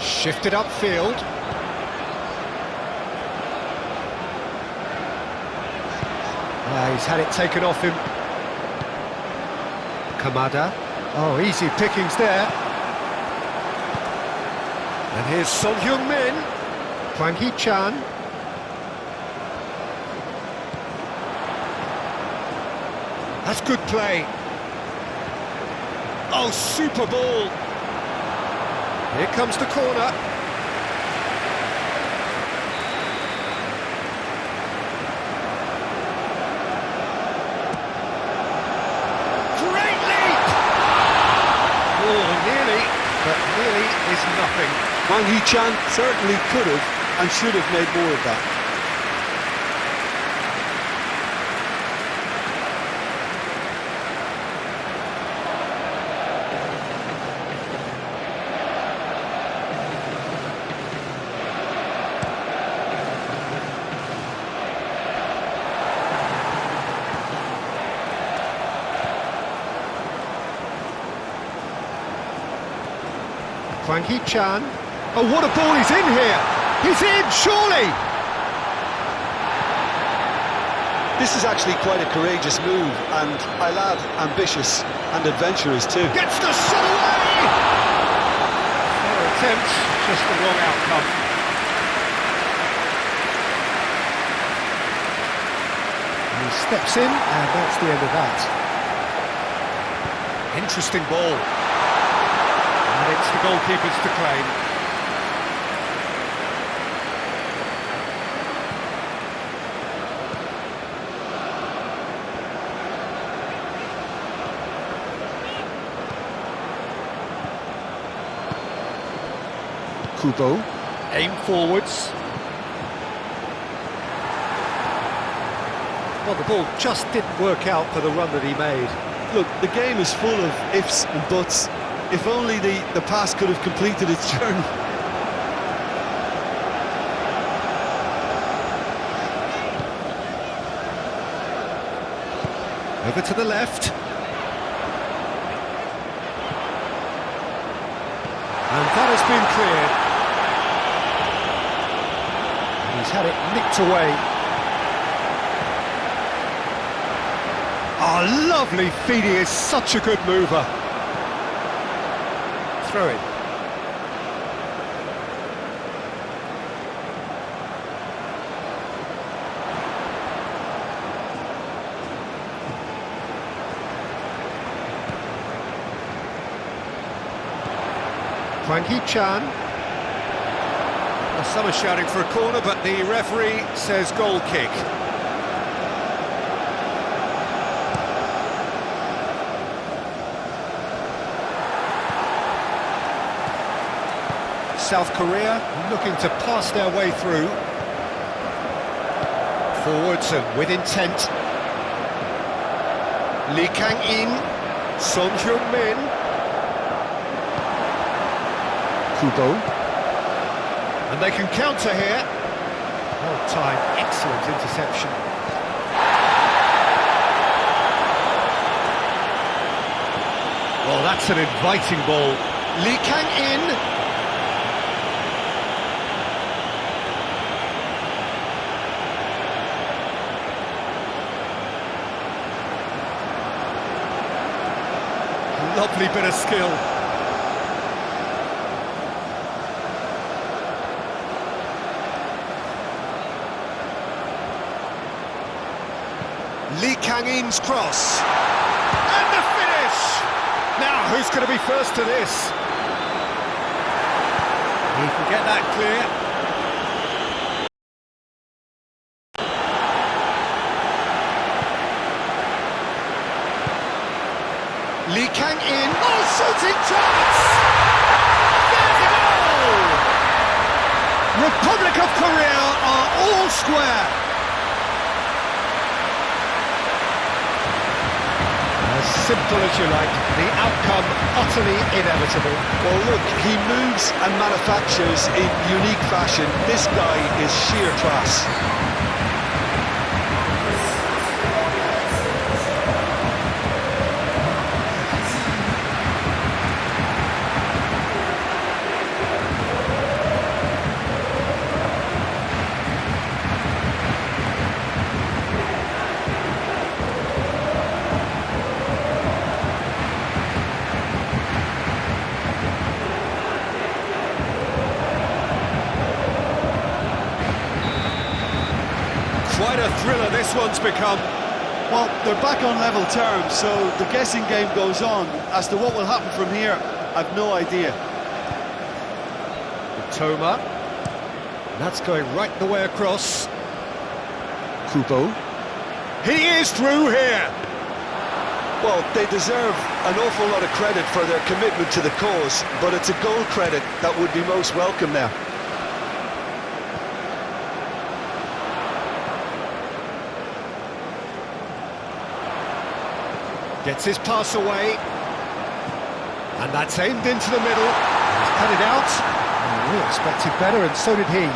Shifted upfield. He's had it taken off him. Kamada. Oh, easy pickings there. And here's Son-Heung-min. Hwang Hee-chan. That's good play. Oh, super ball. Here comes the corner. Great leap! Oh, nearly, but nearly is nothing. Hwang Hee-chan certainly could have and should have made more of that. Hwang Hee-chan. Oh, what a ball, he's in here! He's in, surely! This is actually quite a courageous move, and I'll add ambitious and adventurous too. Gets the shot away! Fair attempt, just the wrong outcome. And he steps in, and that's the end of that. Interesting ball. And it's the goalkeepers to claim. Kubo, aim forwards. Well, the ball just didn't work out for the run that he made. Look, the game is full of ifs and buts. If only the pass could have completed its journey. Over to the left. And that has been cleared. And he's had it nicked away. Oh, lovely feed, he is such a good mover. Throw it. Hwang Hee-chan. Well, some are shouting for a corner, but the referee says goal kick. South Korea looking to pass their way through. Forwards and with intent. Lee Kang-in, Son Heung-min. Kubo. And they can counter here. Well timed, excellent interception. Well, that's an inviting ball. Lee Kang-in. Lovely bit of skill. Lee Kang-in's cross. And the finish! Now, who's going to be first to this? He can get that clear. Lee Kang-in, oh, shooting chance! There's a goal! Republic of Korea are all square. As simple as you like, the outcome utterly inevitable. Well, look, he moves and manufactures in unique fashion. This guy is sheer class. Quite a thriller this one's become. Well, they're back on level terms, so the guessing game goes on. As to what will happen from here, I've no idea. Toma. That's going right the way across. Kubo. He is through here. Well, they deserve an awful lot of credit for their commitment to the cause, but it's a goal credit that would be most welcome now. Gets his pass away. And that's aimed into the middle. He's cut it out. Oh, we expected better, and so did he.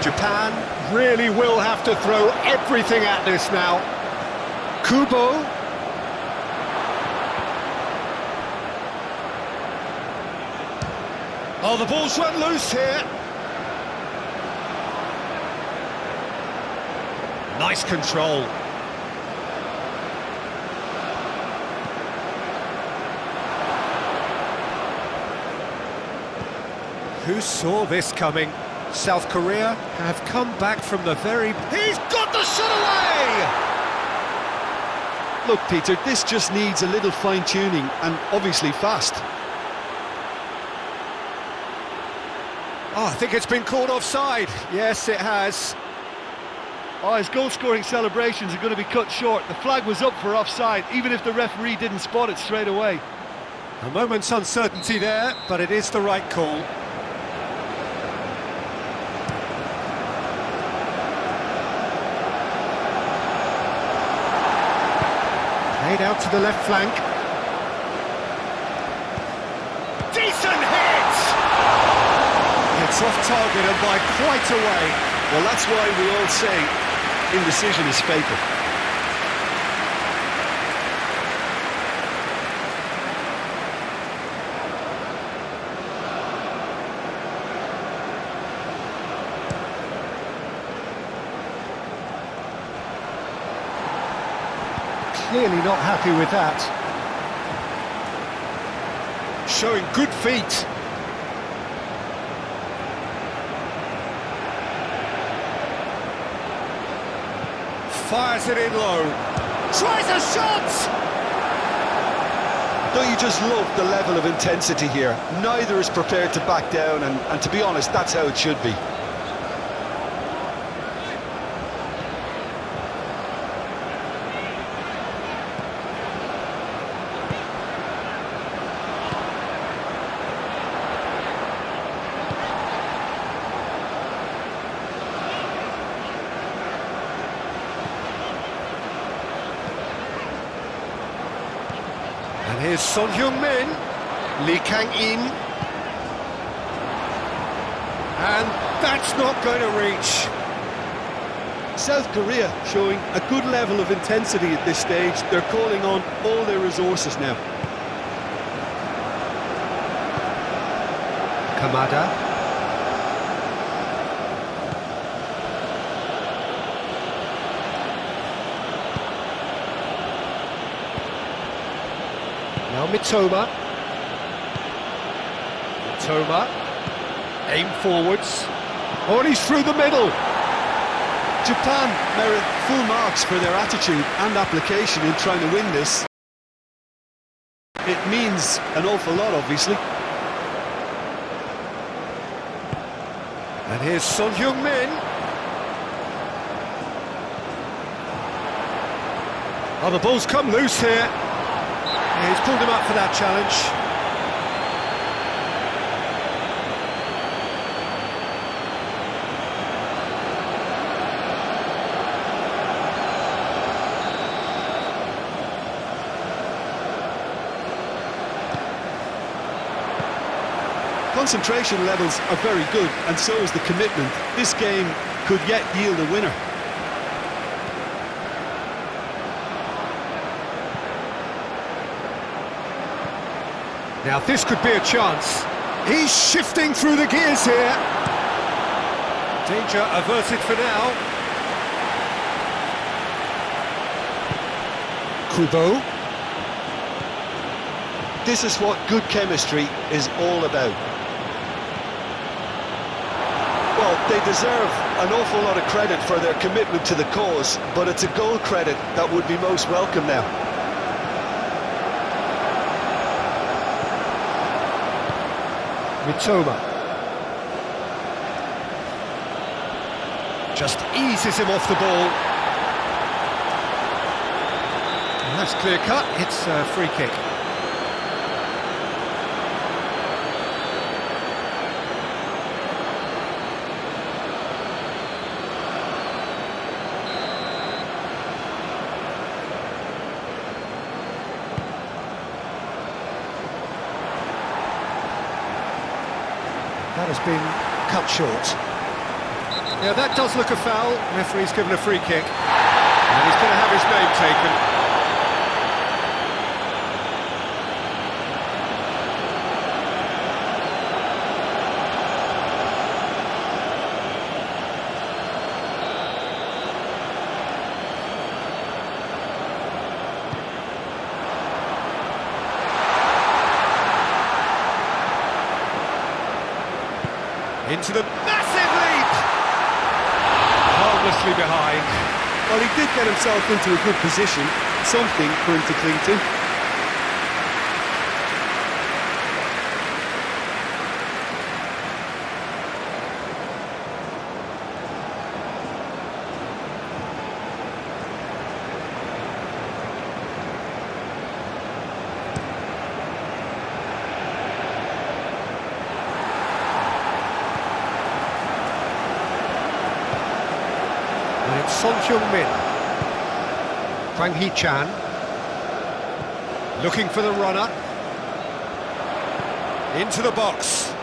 Japan really will have to throw everything at this now. Kubo. Oh, the ball's run loose here. Nice control. Who saw this coming? South Korea have come back from the very... He's got the shot away! Look, Peter, this just needs a little fine-tuning and obviously fast. Oh, I think it's been called offside. Yes, it has. Oh, his goal-scoring celebrations are going to be cut short. The flag was up for offside, even if the referee didn't spot it straight away. A moment's uncertainty there, but it is the right call. Played out to the left flank. Decent hit! It's off target and by quite a way. Well, that's why we all say indecision is fatal. Clearly not happy with that. Showing good feet. fires it in low. Tries a shot! Don't you just love the level of intensity here? Neither is prepared to back down, and to be honest, that's how it should be. And here's Son-Heung-min, Lee Kang-in, and that's not going to reach. South Korea showing a good level of intensity at this stage. They're calling on all their resources now. Kamada. Now Mitoma. Mitoma. Aim forwards. Oh, and he's through the middle. Japan merit full marks for their attitude and application in trying to win this. It means an awful lot, obviously. And here's Son-Heung-min. Oh, the ball's come loose here. Yeah, he's pulled him up for that challenge. Concentration levels are very good, and so is the commitment. This game could yet yield a winner. Now this could be a chance. He's shifting through the gears here. Danger averted for now. Kubo. This is what good chemistry is all about. Well, they deserve an awful lot of credit for their commitment to the cause, but it's a goal credit that would be most welcome now. Mitoma. Just eases him off the ball. And that's clear cut, it's a free kick. That has been cut short. Yeah, that does look a foul. Referee's given a free kick. And he's going to have his name taken. Into the massive leap! Harmlessly behind. Well, he did get himself into a good position, something for him to cling to. And it's Son-Heung-min. Kwang Hee-chan. Looking for the runner. Into the box.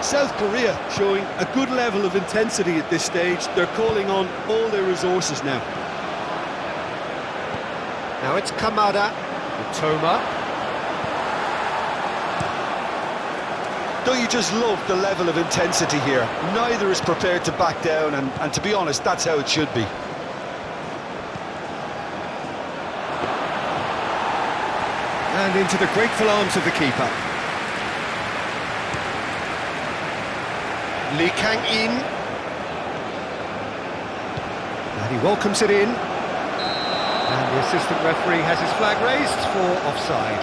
South Korea showing a good level of intensity at this stage. They're calling on all their resources now. Now it's Kamada. Mitoma. Don't you just love the level of intensity here? Neither is prepared to back down, and to be honest, that's how it should be. And into the grateful arms of the keeper. Lee Kang-in. And And he welcomes it in. And the assistant referee has his flag raised for offside.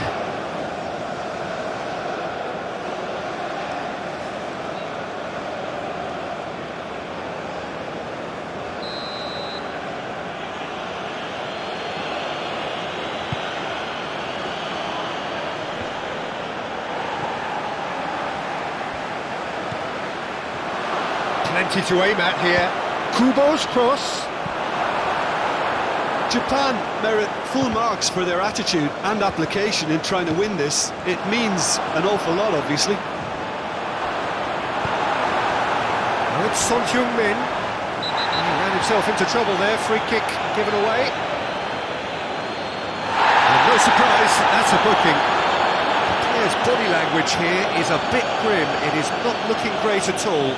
Plenty to aim at here. Kubo's cross. Japan merit full marks for their attitude and application in trying to win this. It means an awful lot, obviously. Now it's Son Heung-min. He ran himself into trouble there. Free kick given away. And no surprise, that's a booking. The player's body language here is a bit grim. It is not looking great at all.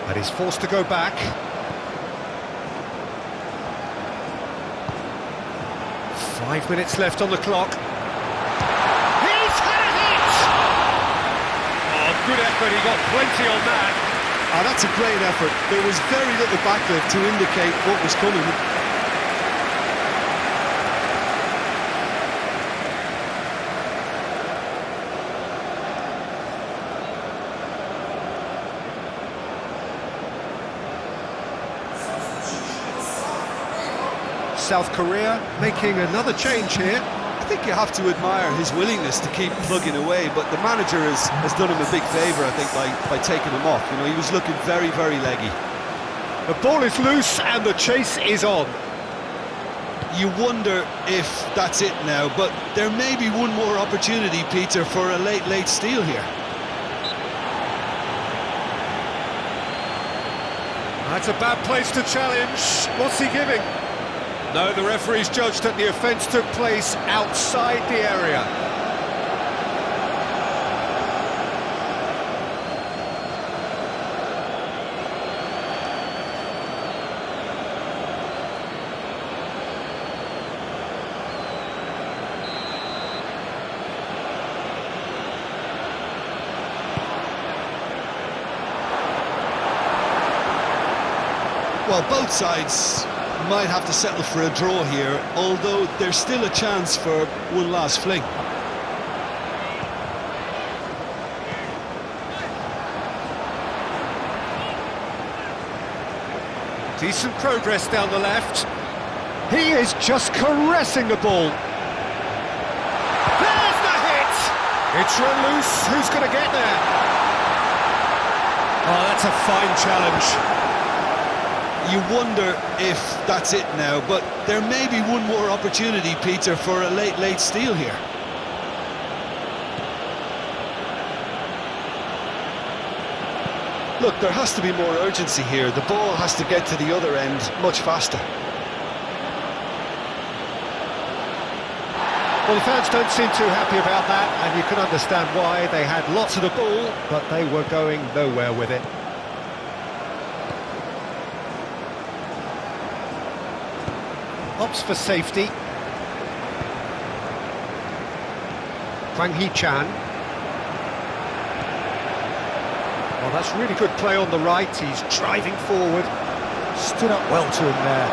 And he's forced to go back. 5 minutes left on the clock. He's had it! Oh, good effort, he got plenty on that. Ah, that's a great effort. There was very little backlift to indicate what was coming. South Korea making another change here. I think you have to admire his willingness to keep plugging away, but the manager has done him a big favour, I think, by taking him off. You know, he was looking very, very leggy. The ball is loose and the chase is on. You wonder if that's it now, but there may be one more opportunity, Peter, for a late steal here. That's a bad place to challenge. What's he giving? No, the referee's judged that the offence took place outside the area. Well, both sides might have to settle for a draw here, although there's still a chance for one last fling. Decent progress down the left. He is just caressing the ball. There's the hit! It's run loose. Who's going to get there? Oh, that's a fine challenge. You wonder if that's it now, but there may be one more opportunity, Peter, for a late steal here. Look, there has to be more urgency here. The ball has to get to the other end much faster. Well, the fans don't seem too happy about that, and you can understand why. They had lots of the ball, but they were going nowhere with it. Opts for safety. Kwang Hee-chan. Well, that's really good play on the right. He's driving forward. Stood up well to him there.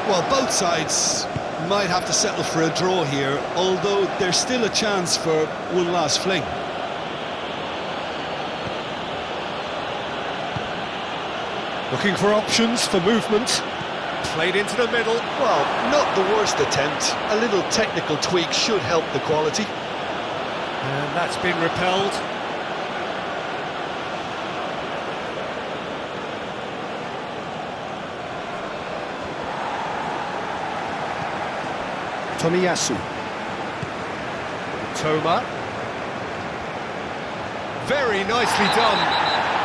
Well, both sides might have to settle for a draw here, although there's still a chance for one last fling. Looking for options for movement. Played into the middle. Well, not the worst attempt. A little technical tweak should help the quality. And that's been repelled. Tomiyasu. Toma. Very nicely done.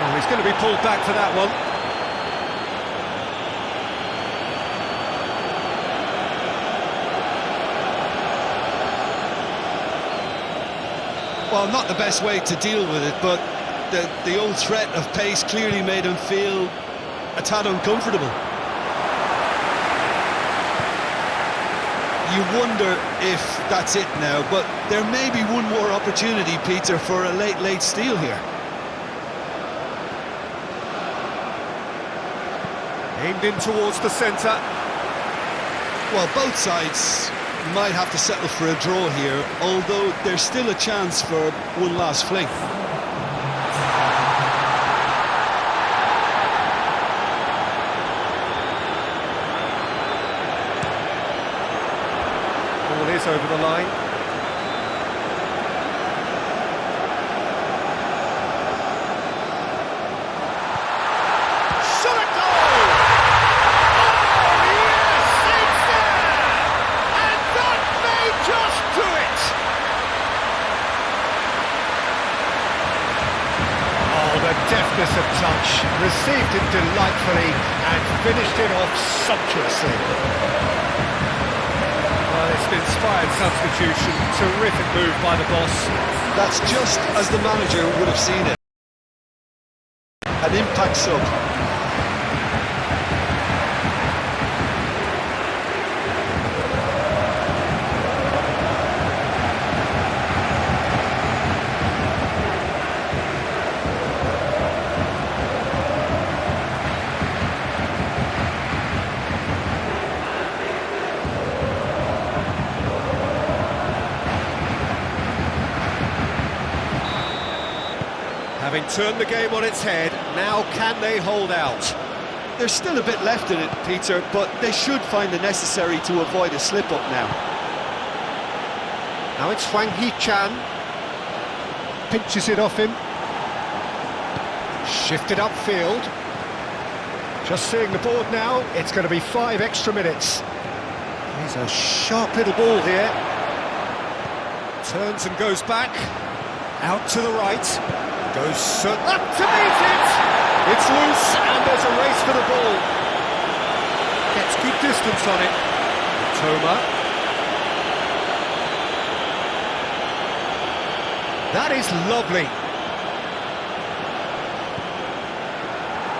Oh, he's going to be pulled back for that one. Well, not the best way to deal with it, but the old threat of pace clearly made him feel a tad uncomfortable. You wonder if that's it now, but there may be one more opportunity, Peter, for a late steal here. Aimed in towards the centre. Well, both sides might have to settle for a draw here, although there's still a chance for one last fling. Ball is over the line. Deftness of touch, received it delightfully and finished it off sumptuously. Well, it's an inspired substitution, terrific move by the boss. That's just as the manager would have seen it. An impact sub. Having turned the game on its head, now can they hold out? There's still a bit left in it, Peter, but they should find the necessary to avoid a slip-up now. Now it's Hwang Hee-chan. Pinches it off him. Shifted upfield. Just seeing the board now, it's going to be 5 extra minutes. He's a sharp little ball here. Turns and goes back. Out to the right. Goes up to meet it! It's loose and there's a race for the ball. Gets good distance on it. Toma. That is lovely.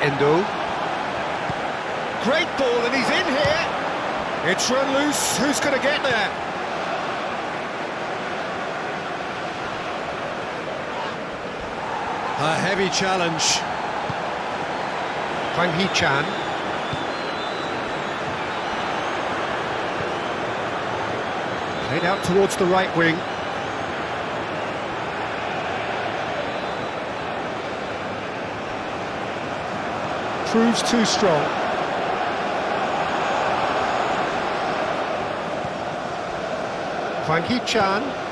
Endo. Great ball and he's in here. It's run loose. Who's going to get there? A heavy challenge. Hwang Hee-chan. Played out towards the right wing. Proves too strong. Hwang Hee-chan.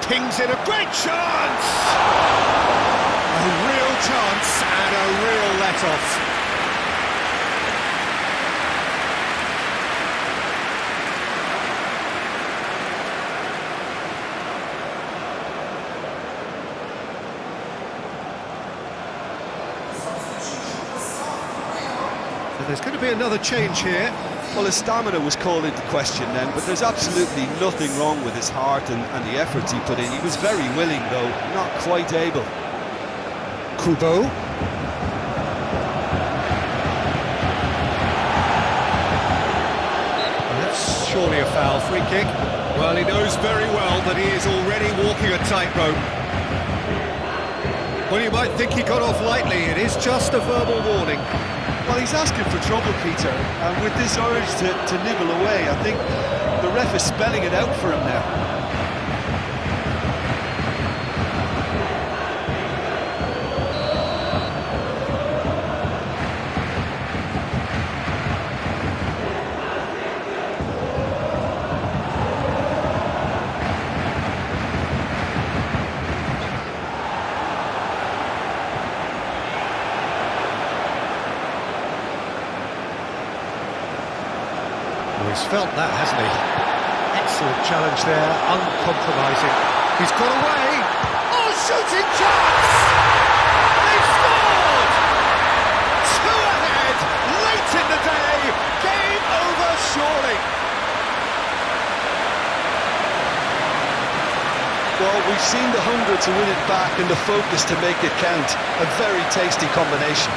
Pings in a great chance! A real chance and a real let-off. So there's going to be another change here. Well, his stamina was called into question then, but there's absolutely nothing wrong with his heart and the efforts he put in. He was very willing, though, not quite able. Kubo. That's surely a foul. Free kick. Well, he knows very well that he is already walking a tightrope. Well, you might think he got off lightly. It is just a verbal warning. Well, he's asking for trouble, Peter, and with this urge to nibble away, I think the ref is spelling it out for him now. He's felt that, hasn't he? Excellent challenge there, uncompromising. He's got away. Oh, shooting chance! They've scored! 2 ahead, late in the day. Game over, surely. we've seen the hunger to win it back and the focus to make it count. A very tasty combination.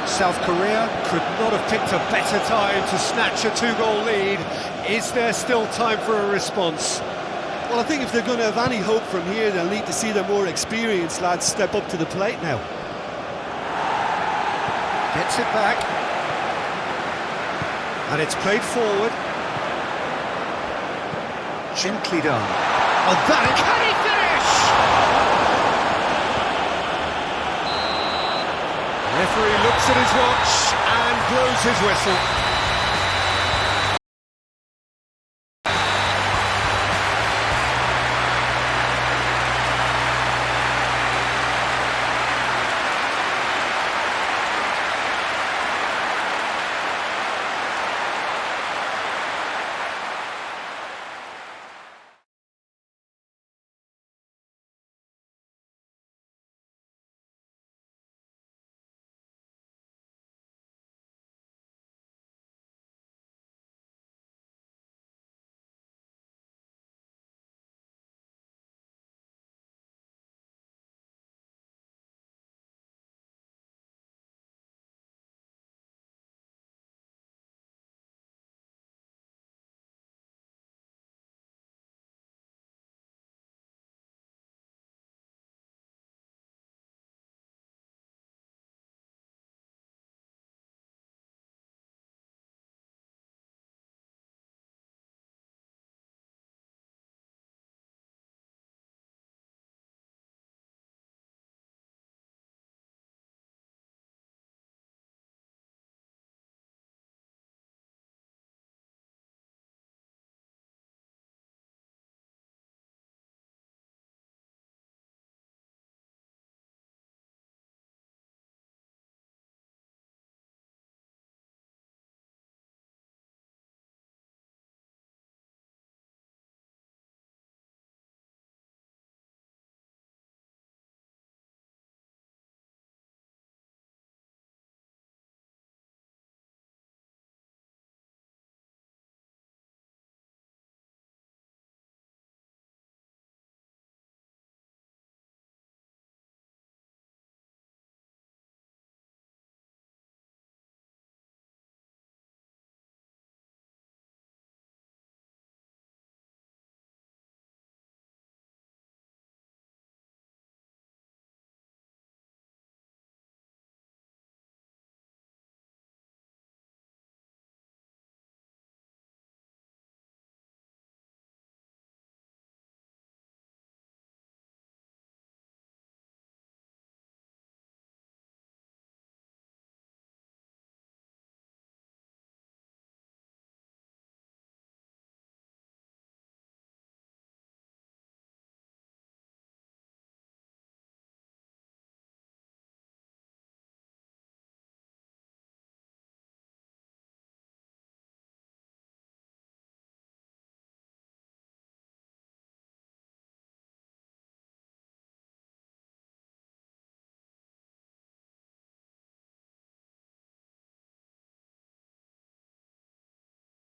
South Korea could not have picked a better time to snatch a two-goal lead. Is there still time for a response? Well, I think if they're going to have any hope from here, they'll need to see their more experienced lads step up to the plate now. Gets it back. And it's played forward. Gently done. Oh, that... Can he finish? Referee looks at his watch and blows his whistle.